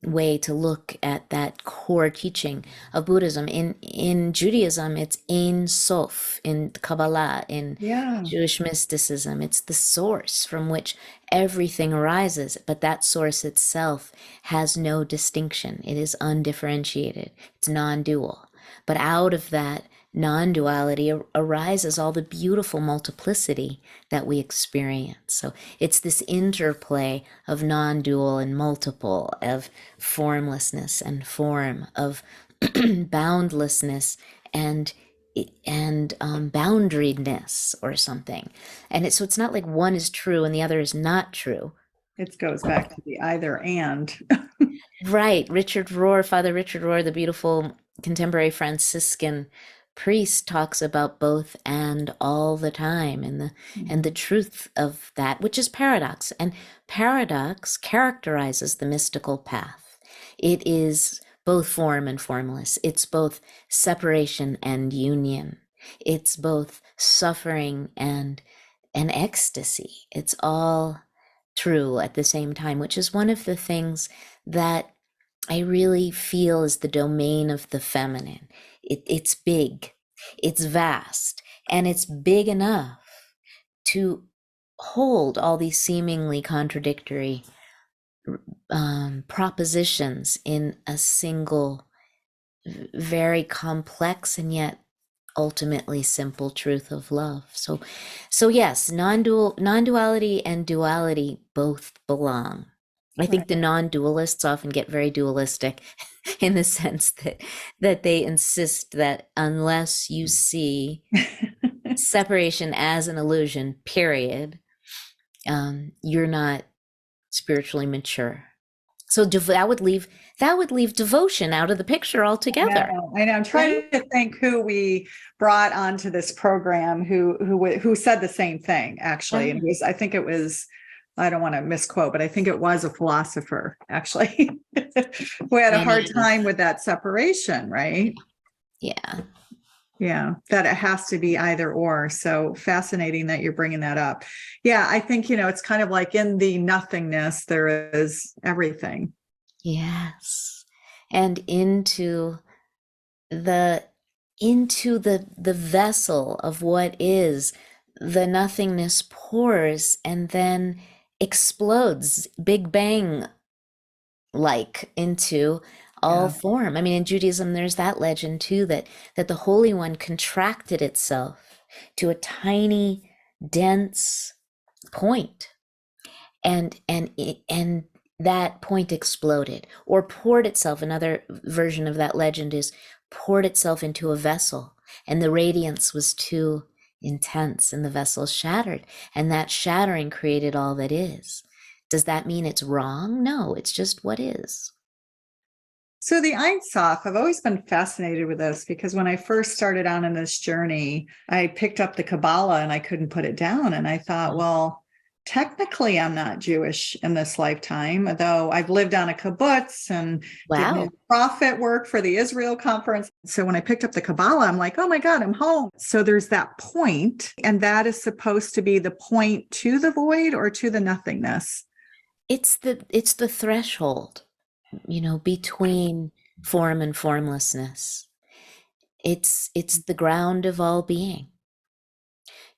Speaker 2: way to look at that core teaching of Buddhism. In Judaism, it's Ein Sof. In Kabbalah, in Jewish mysticism, it's the source from which everything arises, but that source itself has no distinction. It is undifferentiated. It's non-dual. But out of that non-duality arises all the beautiful multiplicity that we experience. So it's this interplay of non-dual and multiple, of formlessness and form, of boundlessness and boundariedness or something. And so it's not like one is true and the other is not true.
Speaker 1: It goes back to the either and.
Speaker 2: Right. Father Richard Rohr, the beautiful contemporary Franciscan priest, talks about both and all the time, and the truth of that, which is paradox. And paradox characterizes the mystical path. It is both form and formless. It's both separation and union. It's both suffering and ecstasy. It's all true at the same time, which is one of the things that I really feel is the domain of the feminine. It's big, it's vast, and it's big enough to hold all these seemingly contradictory propositions in a single, very complex and yet ultimately simple truth of love. So yes, non-duality and duality both belong. I think the non-dualists often get very dualistic in the sense that they insist that unless you see separation as an illusion, period, you're not spiritually mature. So that would leave devotion out of the picture altogether.
Speaker 1: I know. I'm trying to think who we brought onto this program who said the same thing, actually. And I think it was, I don't want to misquote, but I think it was a philosopher, actually, who had a hard time with that separation, right?
Speaker 2: Yeah.
Speaker 1: Yeah, that it has to be either or. So fascinating that you're bringing that up. Yeah, I think, it's kind of like in the nothingness, there is everything.
Speaker 2: Yes. And into the vessel of what is, the nothingness pours and then explodes, Big Bang like, into all form. I mean, in Judaism, there's that legend too, that the Holy One contracted itself to a tiny, dense point, and that point exploded or poured itself. Another version of that legend is poured itself into a vessel, and the radiance was too intense, and the vessel shattered, and that shattering created all that is. Does that mean it's wrong? No, it's just what is.
Speaker 1: So the Ein Sof, I've always been fascinated with this because when I first started on in this journey, I picked up the Kabbalah and I couldn't put it down. And I thought, well, technically I'm not Jewish in this lifetime, though I've lived on a kibbutz and did prophet work for the Israel conference. So when I picked up the Kabbalah, I'm like, oh my God, I'm home. So there's that point, and that is supposed to be the point to the void or to the nothingness.
Speaker 2: It's the threshold, between form and formlessness. It's the ground of all being.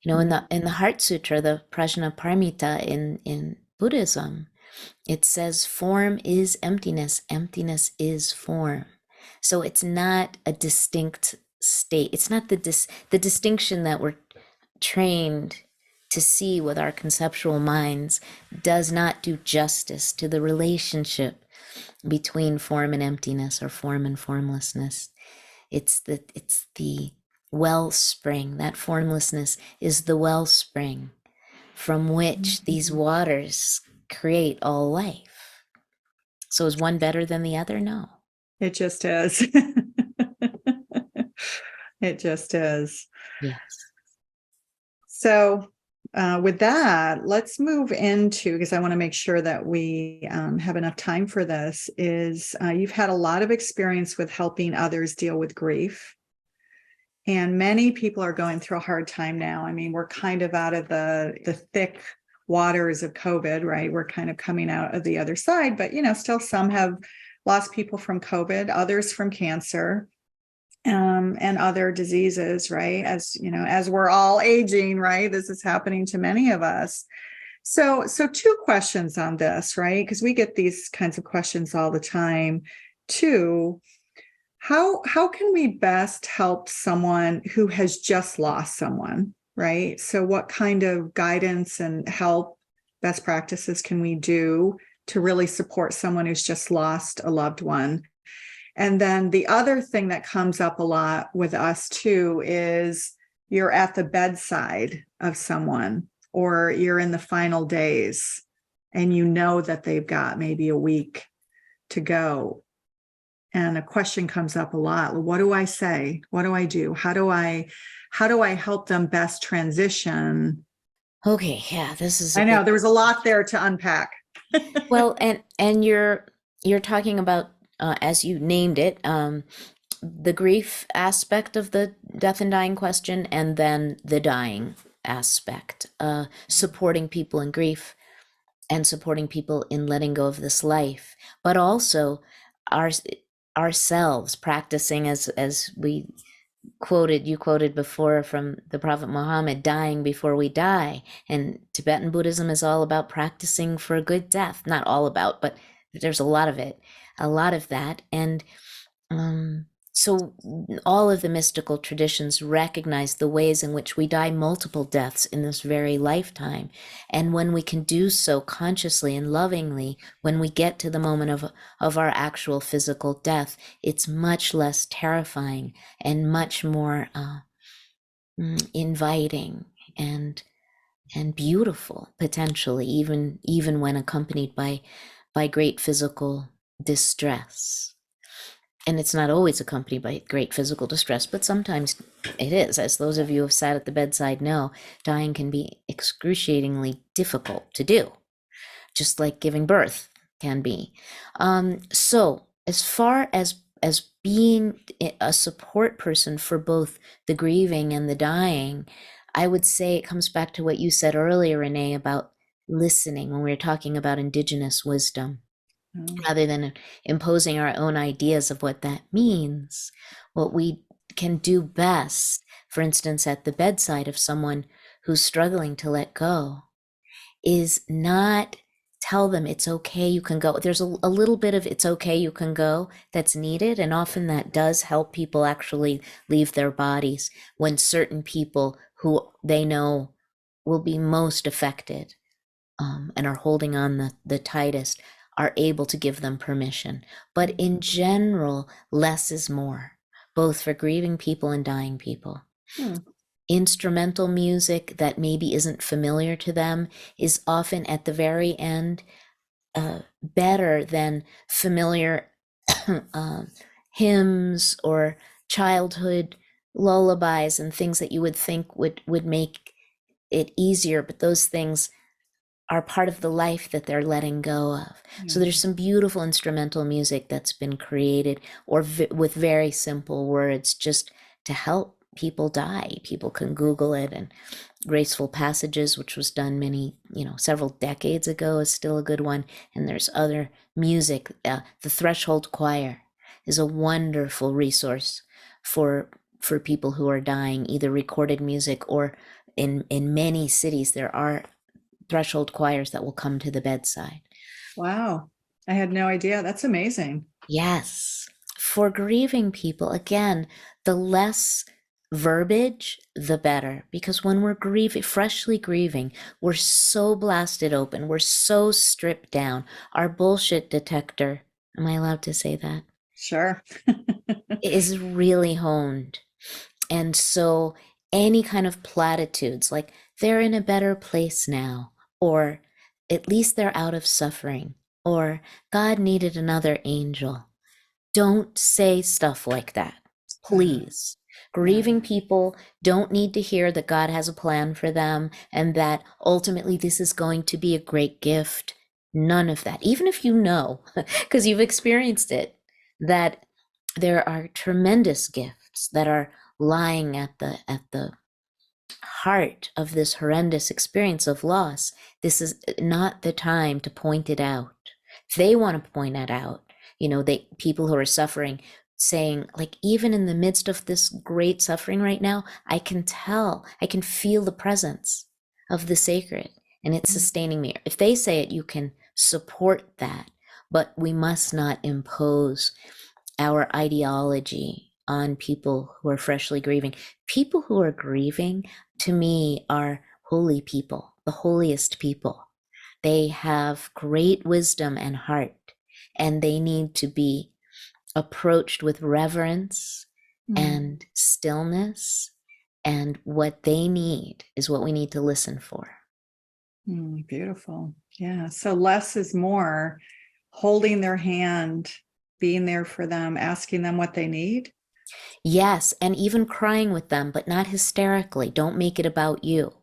Speaker 2: In the Heart Sutra, the Prajnaparamita in Buddhism, it says form is emptiness, emptiness is form. So it's not a distinct state. It's not the distinction that we're trained to see with our conceptual minds does not do justice to the relationship between form and emptiness, or form and formlessness. It's the wellspring. That formlessness is the wellspring from which these waters create all life. So is one better than the other? No.
Speaker 1: It just is. It just is.
Speaker 2: Yes.
Speaker 1: So with that, let's move into, because I want to make sure that we have enough time for this, is you've had a lot of experience with helping others deal with grief. And many people are going through a hard time now. I mean, we're kind of out of the thick waters of COVID, right? We're kind of coming out of the other side, but, still some have lost people from COVID, others from cancer. And other diseases, right? As we're all aging, right? This is happening to many of us. So two questions on this, right? Because we get these kinds of questions all the time too. how can we best help someone who has just lost someone, right? So what kind of guidance and help, best practices can we do to really support someone who's just lost a loved one? And then the other thing that comes up a lot with us too is you're at the bedside of someone, or you're in the final days and you know that they've got maybe a week to go. And a question comes up a lot. What do I say? What do I do? How do I help them best transition?
Speaker 2: Okay, yeah, this is a
Speaker 1: I know
Speaker 2: big.
Speaker 1: there was a lot there to unpack.
Speaker 2: Well, and you're talking about, as you named it, the grief aspect of the death and dying question, and then the dying aspect, supporting people in grief and supporting people in letting go of this life, but also our ourselves practicing, as you quoted before from the Prophet Muhammad, dying before we die. And Tibetan Buddhism is all about practicing for a good death. Not all about, but there's a lot of it, a lot of that. And so all of the mystical traditions recognize the ways in which we die multiple deaths in this very lifetime. And when we can do so consciously and lovingly, when we get to the moment of our actual physical death, it's much less terrifying and much more inviting and beautiful, potentially, even when accompanied by great physical distress. And it's not always accompanied by great physical distress, but sometimes it is. As those of you who have sat at the bedside know, dying can be excruciatingly difficult to do, just like giving birth can be. So as far as being a support person for both the grieving and the dying, I would say it comes back to what you said earlier, Renee, about listening when we were talking about indigenous wisdom. Rather than imposing our own ideas of what that means, what we can do best, for instance, at the bedside of someone who's struggling to let go, is not tell them it's okay, you can go. There's a little bit of it's okay, you can go that's needed. And often that does help people actually leave their bodies when certain people who they know will be most affected and are holding on the tightest are able to give them permission. But in general, less is more, both for grieving people and dying people. Instrumental music that maybe isn't familiar to them is often at the very end better than familiar hymns or childhood lullabies and things that you would think would make it easier, but those things are part of the life that they're letting go of. So there's some beautiful instrumental music that's been created, or with very simple words, just to help people die. People can Google it, and Graceful Passages, which was done several decades ago, is still a good one. And there's other music. The Threshold Choir is a wonderful resource for people who are dying, either recorded music, or in many cities there are threshold choirs that will come to the bedside.
Speaker 1: Wow. I had no idea. That's amazing.
Speaker 2: Yes. For grieving people, again, the less verbiage, the better. Because when we're freshly grieving, we're so blasted open. We're so stripped down. Our bullshit detector, am I allowed to say that?
Speaker 1: Sure.
Speaker 2: Is really honed. And so any kind of platitudes like they're in a better place now, or at least they're out of suffering, or God needed another angel. Don't say stuff like that, please. Grieving people don't need to hear that God has a plan for them and that ultimately this is going to be a great gift. None of that. Even if you know, because you've experienced it, that there are tremendous gifts that are lying at the heart of this horrendous experience of loss. This is not the time to point it out. If they want to point it out, people who are suffering, saying, like, even in the midst of this great suffering right now, I can feel the presence of the sacred, and it's sustaining me. If they say it, you can support that, but we must not impose our ideology on people who are freshly grieving. People who are grieving, to me, are holy people, the holiest people. They have great wisdom and heart, and they need to be approached with reverence and stillness. And what they need is what we need to listen for.
Speaker 1: Beautiful. Yeah. So less is more, holding their hand, being there for them, asking them what they need.
Speaker 2: Yes, and even crying with them, but not hysterically. Don't make it about you.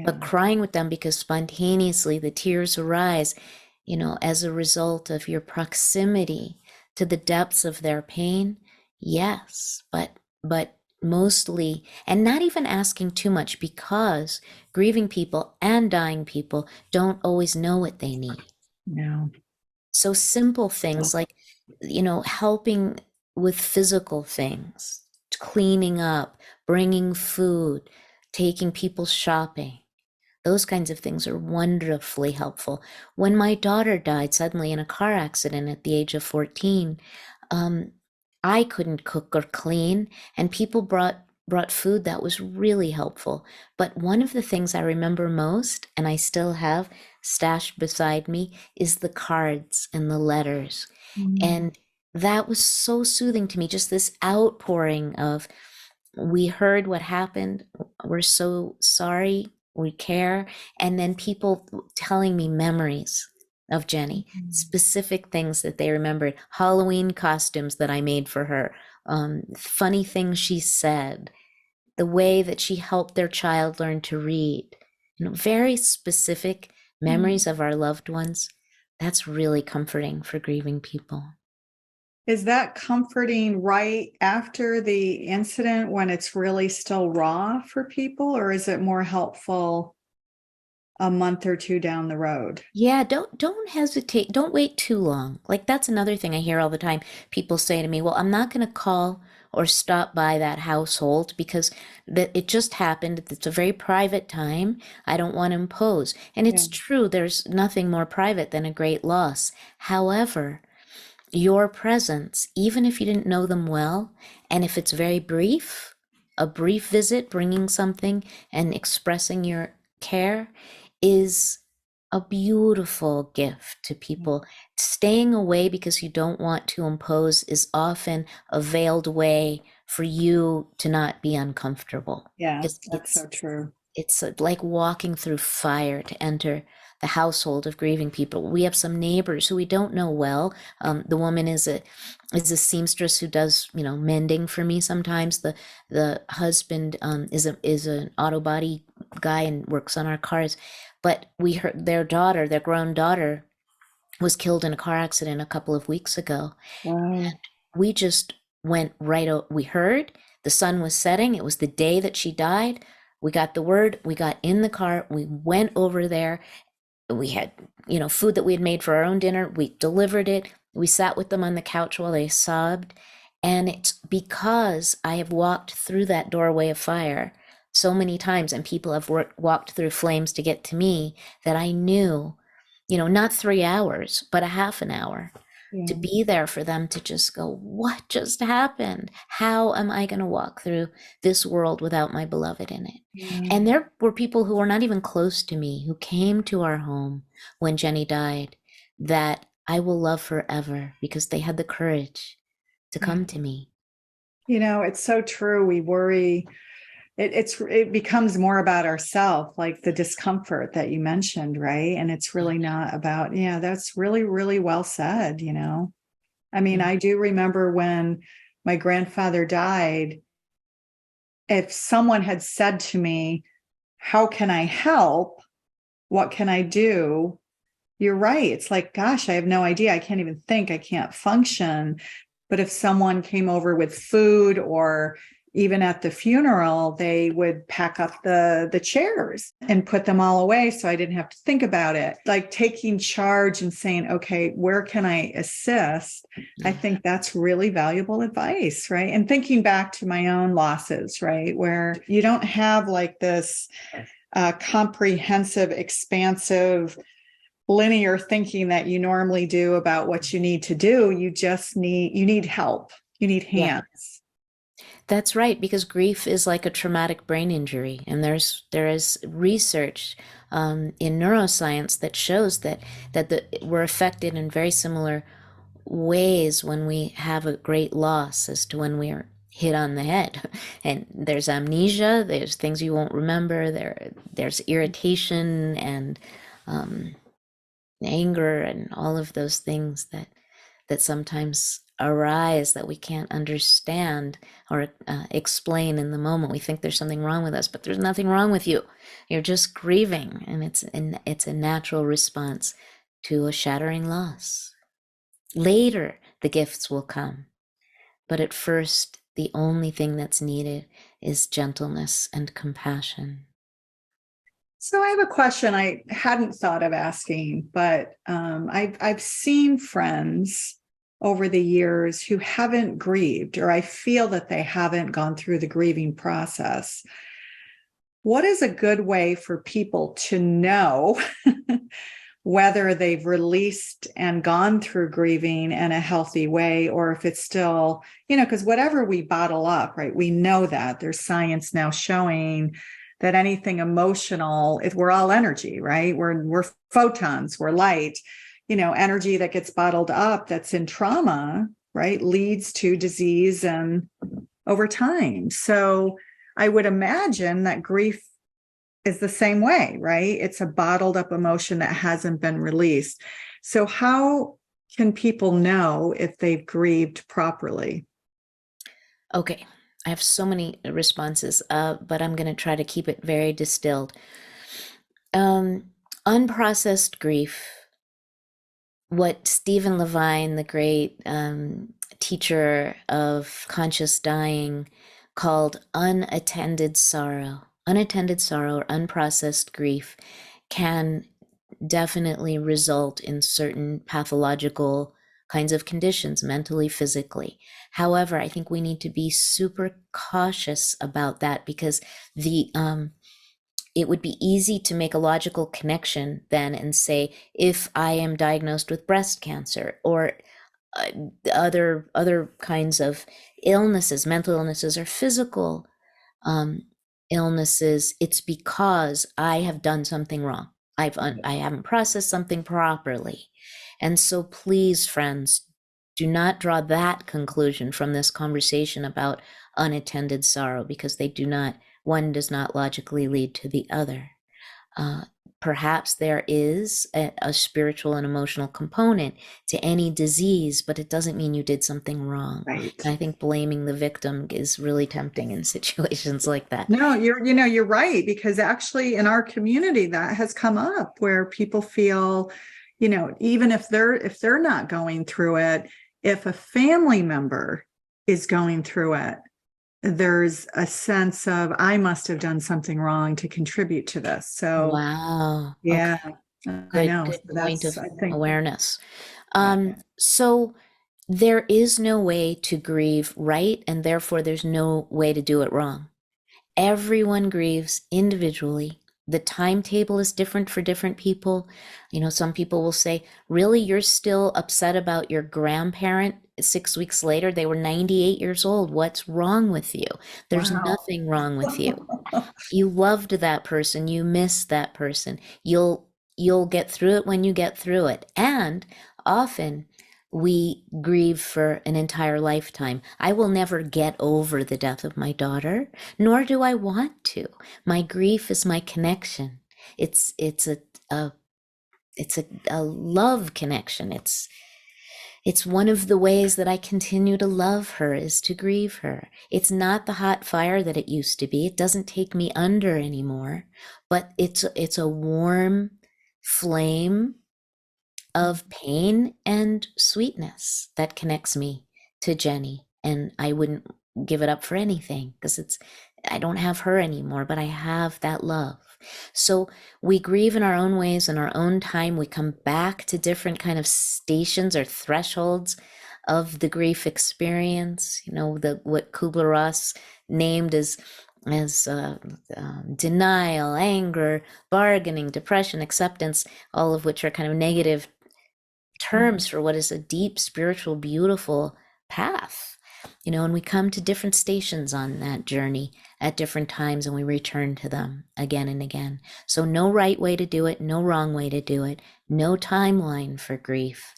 Speaker 2: But crying with them because spontaneously the tears arise, as a result of your proximity to the depths of their pain. Yes, but mostly, and not even asking too much, because grieving people and dying people don't always know what they need.
Speaker 1: No.
Speaker 2: So simple things like, helping with physical things, cleaning up, bringing food, taking people shopping. Those kinds of things are wonderfully helpful. When my daughter died suddenly in a car accident at the age of 14, I couldn't cook or clean, and people brought food that was really helpful. But one of the things I remember most, and I still have stashed beside me, is the cards and the letters. And that was so soothing to me, just this outpouring of, we heard what happened, we're so sorry, we care. And then people telling me memories of Jenny, specific things that they remembered, Halloween costumes that I made for her, funny things she said, the way that she helped their child learn to read, very specific memories of our loved ones. That's really comforting for grieving people.
Speaker 1: Is that comforting right after the incident when it's really still raw for people, or is it more helpful a month or two down the road?
Speaker 2: Yeah, don't hesitate. Don't wait too long. Like, that's another thing I hear all the time. People say to me, "Well, I'm not going to call or stop by that household because it just happened. It's a very private time. I don't want to impose." And it's true, there's nothing more private than a great loss. However, your presence, even if you didn't know them well, and if it's very brief, a brief visit, bringing something and expressing your care, is a beautiful gift to people. Staying away because you don't want to impose is often a veiled way for you to not be uncomfortable.
Speaker 1: Yeah, that's so true.
Speaker 2: It's like walking through fire to enter the household of grieving people. We have some neighbors who we don't know well. The woman is a seamstress who does, mending for me sometimes. The husband is an auto body guy and works on our cars. But we heard their grown daughter, was killed in a car accident a couple of weeks ago.
Speaker 1: Wow.
Speaker 2: We just went we heard the sun was setting. It was the day that she died. We got the word, we got in the car, we went over there. We had, food that we had made for our own dinner. We delivered it. We sat with them on the couch while they sobbed. And it's because I have walked through that doorway of fire so many times, and people have walked through flames to get to me, that I knew, not 3 hours, but a half an hour to be there for them, to just go, what just happened? How am I going to walk through this world without my beloved in it? And there were people who were not even close to me who came to our home when Jenny died, that I will love forever because they had the courage to come to me.
Speaker 1: It's so true. We worry. It becomes more about ourselves, like the discomfort that you mentioned, right? And it's really not about, that's really, really well said, I mean, I do remember when my grandfather died, if someone had said to me, how can I help? What can I do? You're right. It's like, gosh, I have no idea. I can't even think. I can't function. But if someone came over with food, or even at the funeral, they would pack up the chairs and put them all away so I didn't have to think about it. Like taking charge and saying, okay, where can I assist? I think that's really valuable advice, right? And thinking back to my own losses, right? Where you don't have like this comprehensive, expansive linear thinking that you normally do about what you need to do. You need help. You need
Speaker 2: Yeah.
Speaker 1: hands.
Speaker 2: That's right, because grief is like a traumatic brain injury, and there is research in neuroscience that shows we're affected in very similar ways when we have a great loss as to when we are hit on the head. And there's amnesia, there's things you won't remember, there's irritation and anger and all of those things that sometimes arise that we can't understand or explain in the moment. We think there's something wrong with us, but there's nothing wrong with you. You're just grieving, and it's a natural response to a shattering loss. Later, the gifts will come, but at first, the only thing that's needed is gentleness and compassion.
Speaker 1: So I have a question I hadn't thought of asking, but I've seen friends over the years who haven't grieved, or I feel that they haven't gone through the grieving process. What is a good way for people to know whether they've released and gone through grieving in a healthy way, or if it's still, because whatever we bottle up, right? We know that there's science now showing that anything emotional, if we're all energy, right? We're photons, we're light, energy that gets bottled up that's in trauma, right, leads to disease and over time. So I would imagine that grief is the same way, right? It's a bottled up emotion that hasn't been released. So how can people know if they've grieved properly?
Speaker 2: Okay, I have so many responses, but I'm going to try to keep it very distilled. Unprocessed grief, what Stephen Levine, the great teacher of conscious dying, called unattended sorrow. Unattended sorrow or unprocessed grief can definitely result in certain pathological kinds of conditions, mentally, physically. However, I think we need to be super cautious about that, because it would be easy to make a logical connection then and say, if I am diagnosed with breast cancer or other kinds of illnesses, mental illnesses or physical illnesses, it's because I have done something wrong. I haven't processed something properly. And so please, friends, do not draw that conclusion from this conversation about unattended sorrow, because one does not logically lead to the other. Perhaps there is a spiritual and emotional component to any disease, but it doesn't mean you did something wrong.
Speaker 1: Right.
Speaker 2: And I think blaming the victim is really tempting in situations like that.
Speaker 1: No, you're right, because actually in our community that has come up where people feel, even if they're not going through it, if a family member is going through it, there's a sense of, I must have done something wrong to contribute to this. So
Speaker 2: Wow.
Speaker 1: yeah, I
Speaker 2: Okay.
Speaker 1: know.
Speaker 2: Good
Speaker 1: So
Speaker 2: point
Speaker 1: that's,
Speaker 2: of
Speaker 1: I think,
Speaker 2: awareness.
Speaker 1: yeah.
Speaker 2: So there is no way to grieve right, and therefore there's no way to do it wrong. Everyone grieves individually. The timetable is different for different people. Some people will say, really, you're still upset about your grandparent 6 weeks later? They were 98 years old. What's wrong with you? There's
Speaker 1: Wow.
Speaker 2: nothing wrong with you. You loved that person. You miss that person. You'll get through it when you get through it. And often we grieve for an entire lifetime. I will never get over the death of my daughter, nor do I want to. My grief is my connection. It's a love connection. It's one of the ways that I continue to love her, is to grieve her. It's not the hot fire that it used to be. It doesn't take me under anymore, but it's a warm flame of pain and sweetness that connects me to Jenny. And I wouldn't give it up for anything, because I don't have her anymore, but I have that love. So we grieve in our own ways, in our own time. We come back to different kind of stations or thresholds of the grief experience. What Kubler-Ross named as as denial, anger, bargaining, depression, acceptance, all of which are kind of negative terms for what is a deep, spiritual, beautiful path. And we come to different stations on that journey at different times, and we return to them again and again. So no right way to do it, no wrong way to do it, no timeline for grief.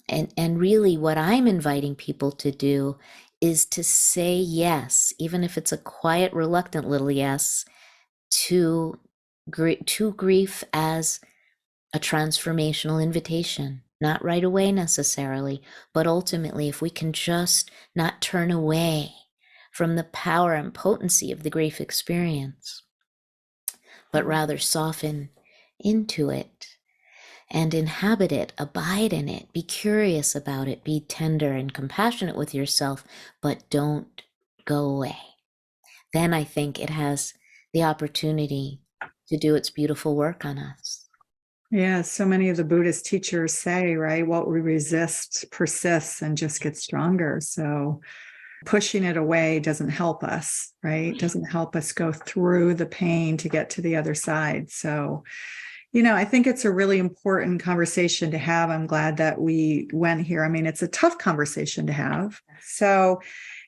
Speaker 2: And really what I'm inviting people to do is to say yes, even if it's a quiet, reluctant little yes, to grief as a transformational invitation. Not right away necessarily, but ultimately, if we can just not turn away from the power and potency of the grief experience, but rather soften into it and inhabit it, abide in it, be curious about it, be tender and compassionate with yourself, but don't go away. Then I think it has the opportunity to do its beautiful work on us.
Speaker 1: Yeah, so many of the Buddhist teachers say, right, what we resist persists and just gets stronger. So pushing it away doesn't help us, right? Doesn't help us go through the pain to get to the other side. So, I think it's a really important conversation to have. I'm glad that we went here. I mean, it's a tough conversation to have. So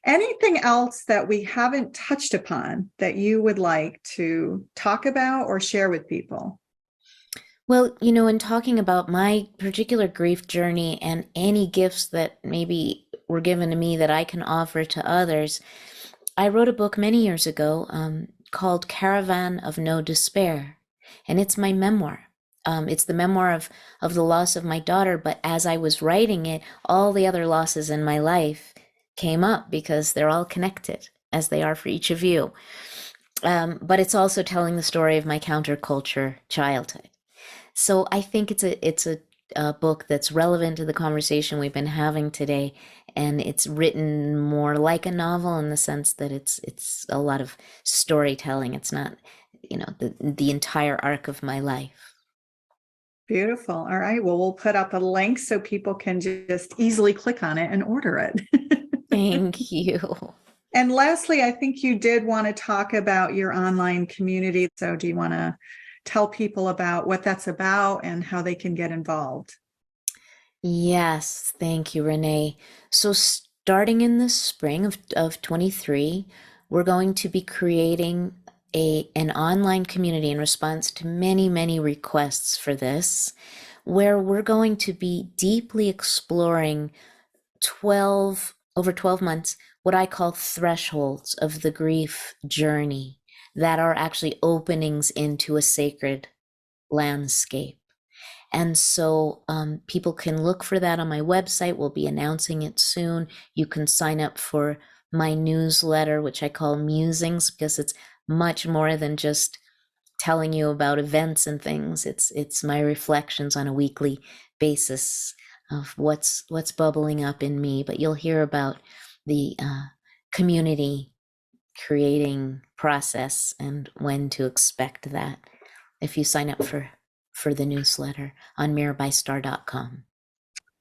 Speaker 1: anything else that we haven't touched upon that you would like to talk about or share with people?
Speaker 2: Well, in talking about my particular grief journey and any gifts that maybe were given to me that I can offer to others, I wrote a book many years ago called Caravan of No Despair. And it's my memoir. It's the memoir of the loss of my daughter. But as I was writing it, all the other losses in my life came up because they're all connected, as they are for each of you. But it's also telling the story of my counterculture childhood. So I think it's a book that's relevant to the conversation we've been having today, and it's written more like a novel in the sense that it's a lot of storytelling. It's not, the entire arc of my life.
Speaker 1: Beautiful. All right. Well, we'll put up a link so people can just easily click on it and order it.
Speaker 2: Thank you.
Speaker 1: And lastly, I think you did want to talk about your online community. So do you want to tell people about what that's about and how they can get involved?
Speaker 2: Yes, thank you, Renee. So starting in the spring of 23, we're going to be creating an online community in response to many, many requests for this, where we're going to be deeply exploring over 12 months, what I call thresholds of the grief journey that are actually openings into a sacred landscape. And so people can look for that on my website. We'll be announcing it soon. You can sign up for my newsletter, which I call Musings, because it's much more than just telling you about events and things. It's my reflections on a weekly basis of what's bubbling up in me. But you'll hear about the community creating process and when to expect that if you sign up for the newsletter on mirabaistarr.com.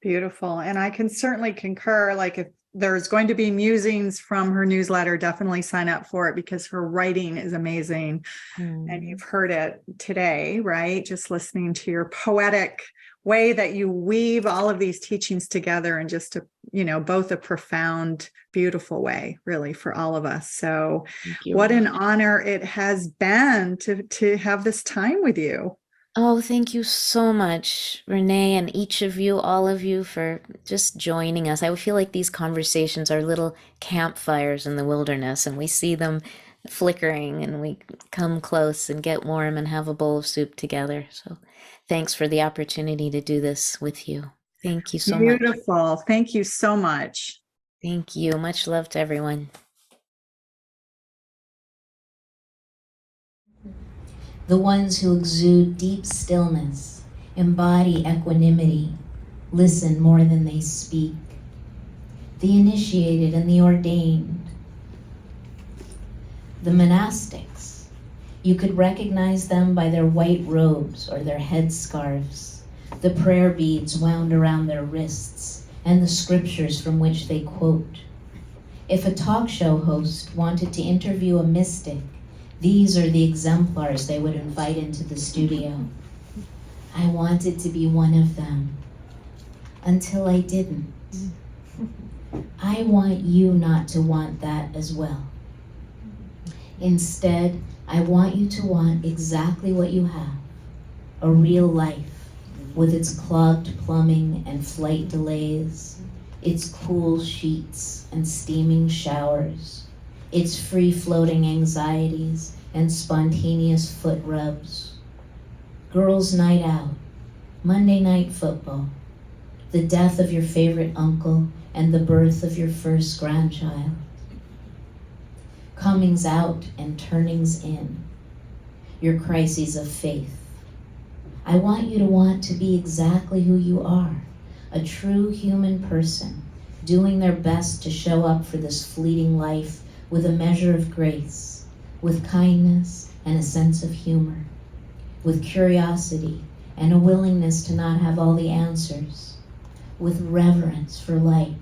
Speaker 1: Beautiful. And I can certainly concur. Like, if there's going to be musings from her newsletter, definitely sign up for it because her writing is amazing. And you've heard it today, right? Just listening to your poetic way that you weave all of these teachings together in just both a profound, beautiful way, really, for all of us. So what an honor it has been to have this time with you.
Speaker 2: Oh, thank you so much, Renee, and each of you, all of you, for just joining us. I feel like these conversations are little campfires in the wilderness, and we see them flickering, and we come close and get warm and have a bowl of soup together. So thanks for the opportunity to do this with you. Thank you so much.
Speaker 1: Beautiful. Thank you so much.
Speaker 2: Thank you. Much love to everyone.
Speaker 3: The ones who exude deep stillness, embody equanimity, listen more than they speak. The initiated and the ordained. The monastics, you could recognize them by their white robes or their headscarves, the prayer beads wound around their wrists, and the scriptures from which they quote. If a talk show host wanted to interview a mystic, these are the exemplars they would invite into the studio. I wanted to be one of them, until I didn't. I want you not to want that as well. Instead, I want you to want exactly what you have, a real life with its clogged plumbing and flight delays, its cool sheets and steaming showers, its free-floating anxieties and spontaneous foot rubs. Girls' night out, Monday night football, the death of your favorite uncle and the birth of your first grandchild. Comings out and turnings in, your crises of faith. I want you to want to be exactly who you are, a true human person, doing their best to show up for this fleeting life with a measure of grace, with kindness and a sense of humor, with curiosity and a willingness to not have all the answers, with reverence for life,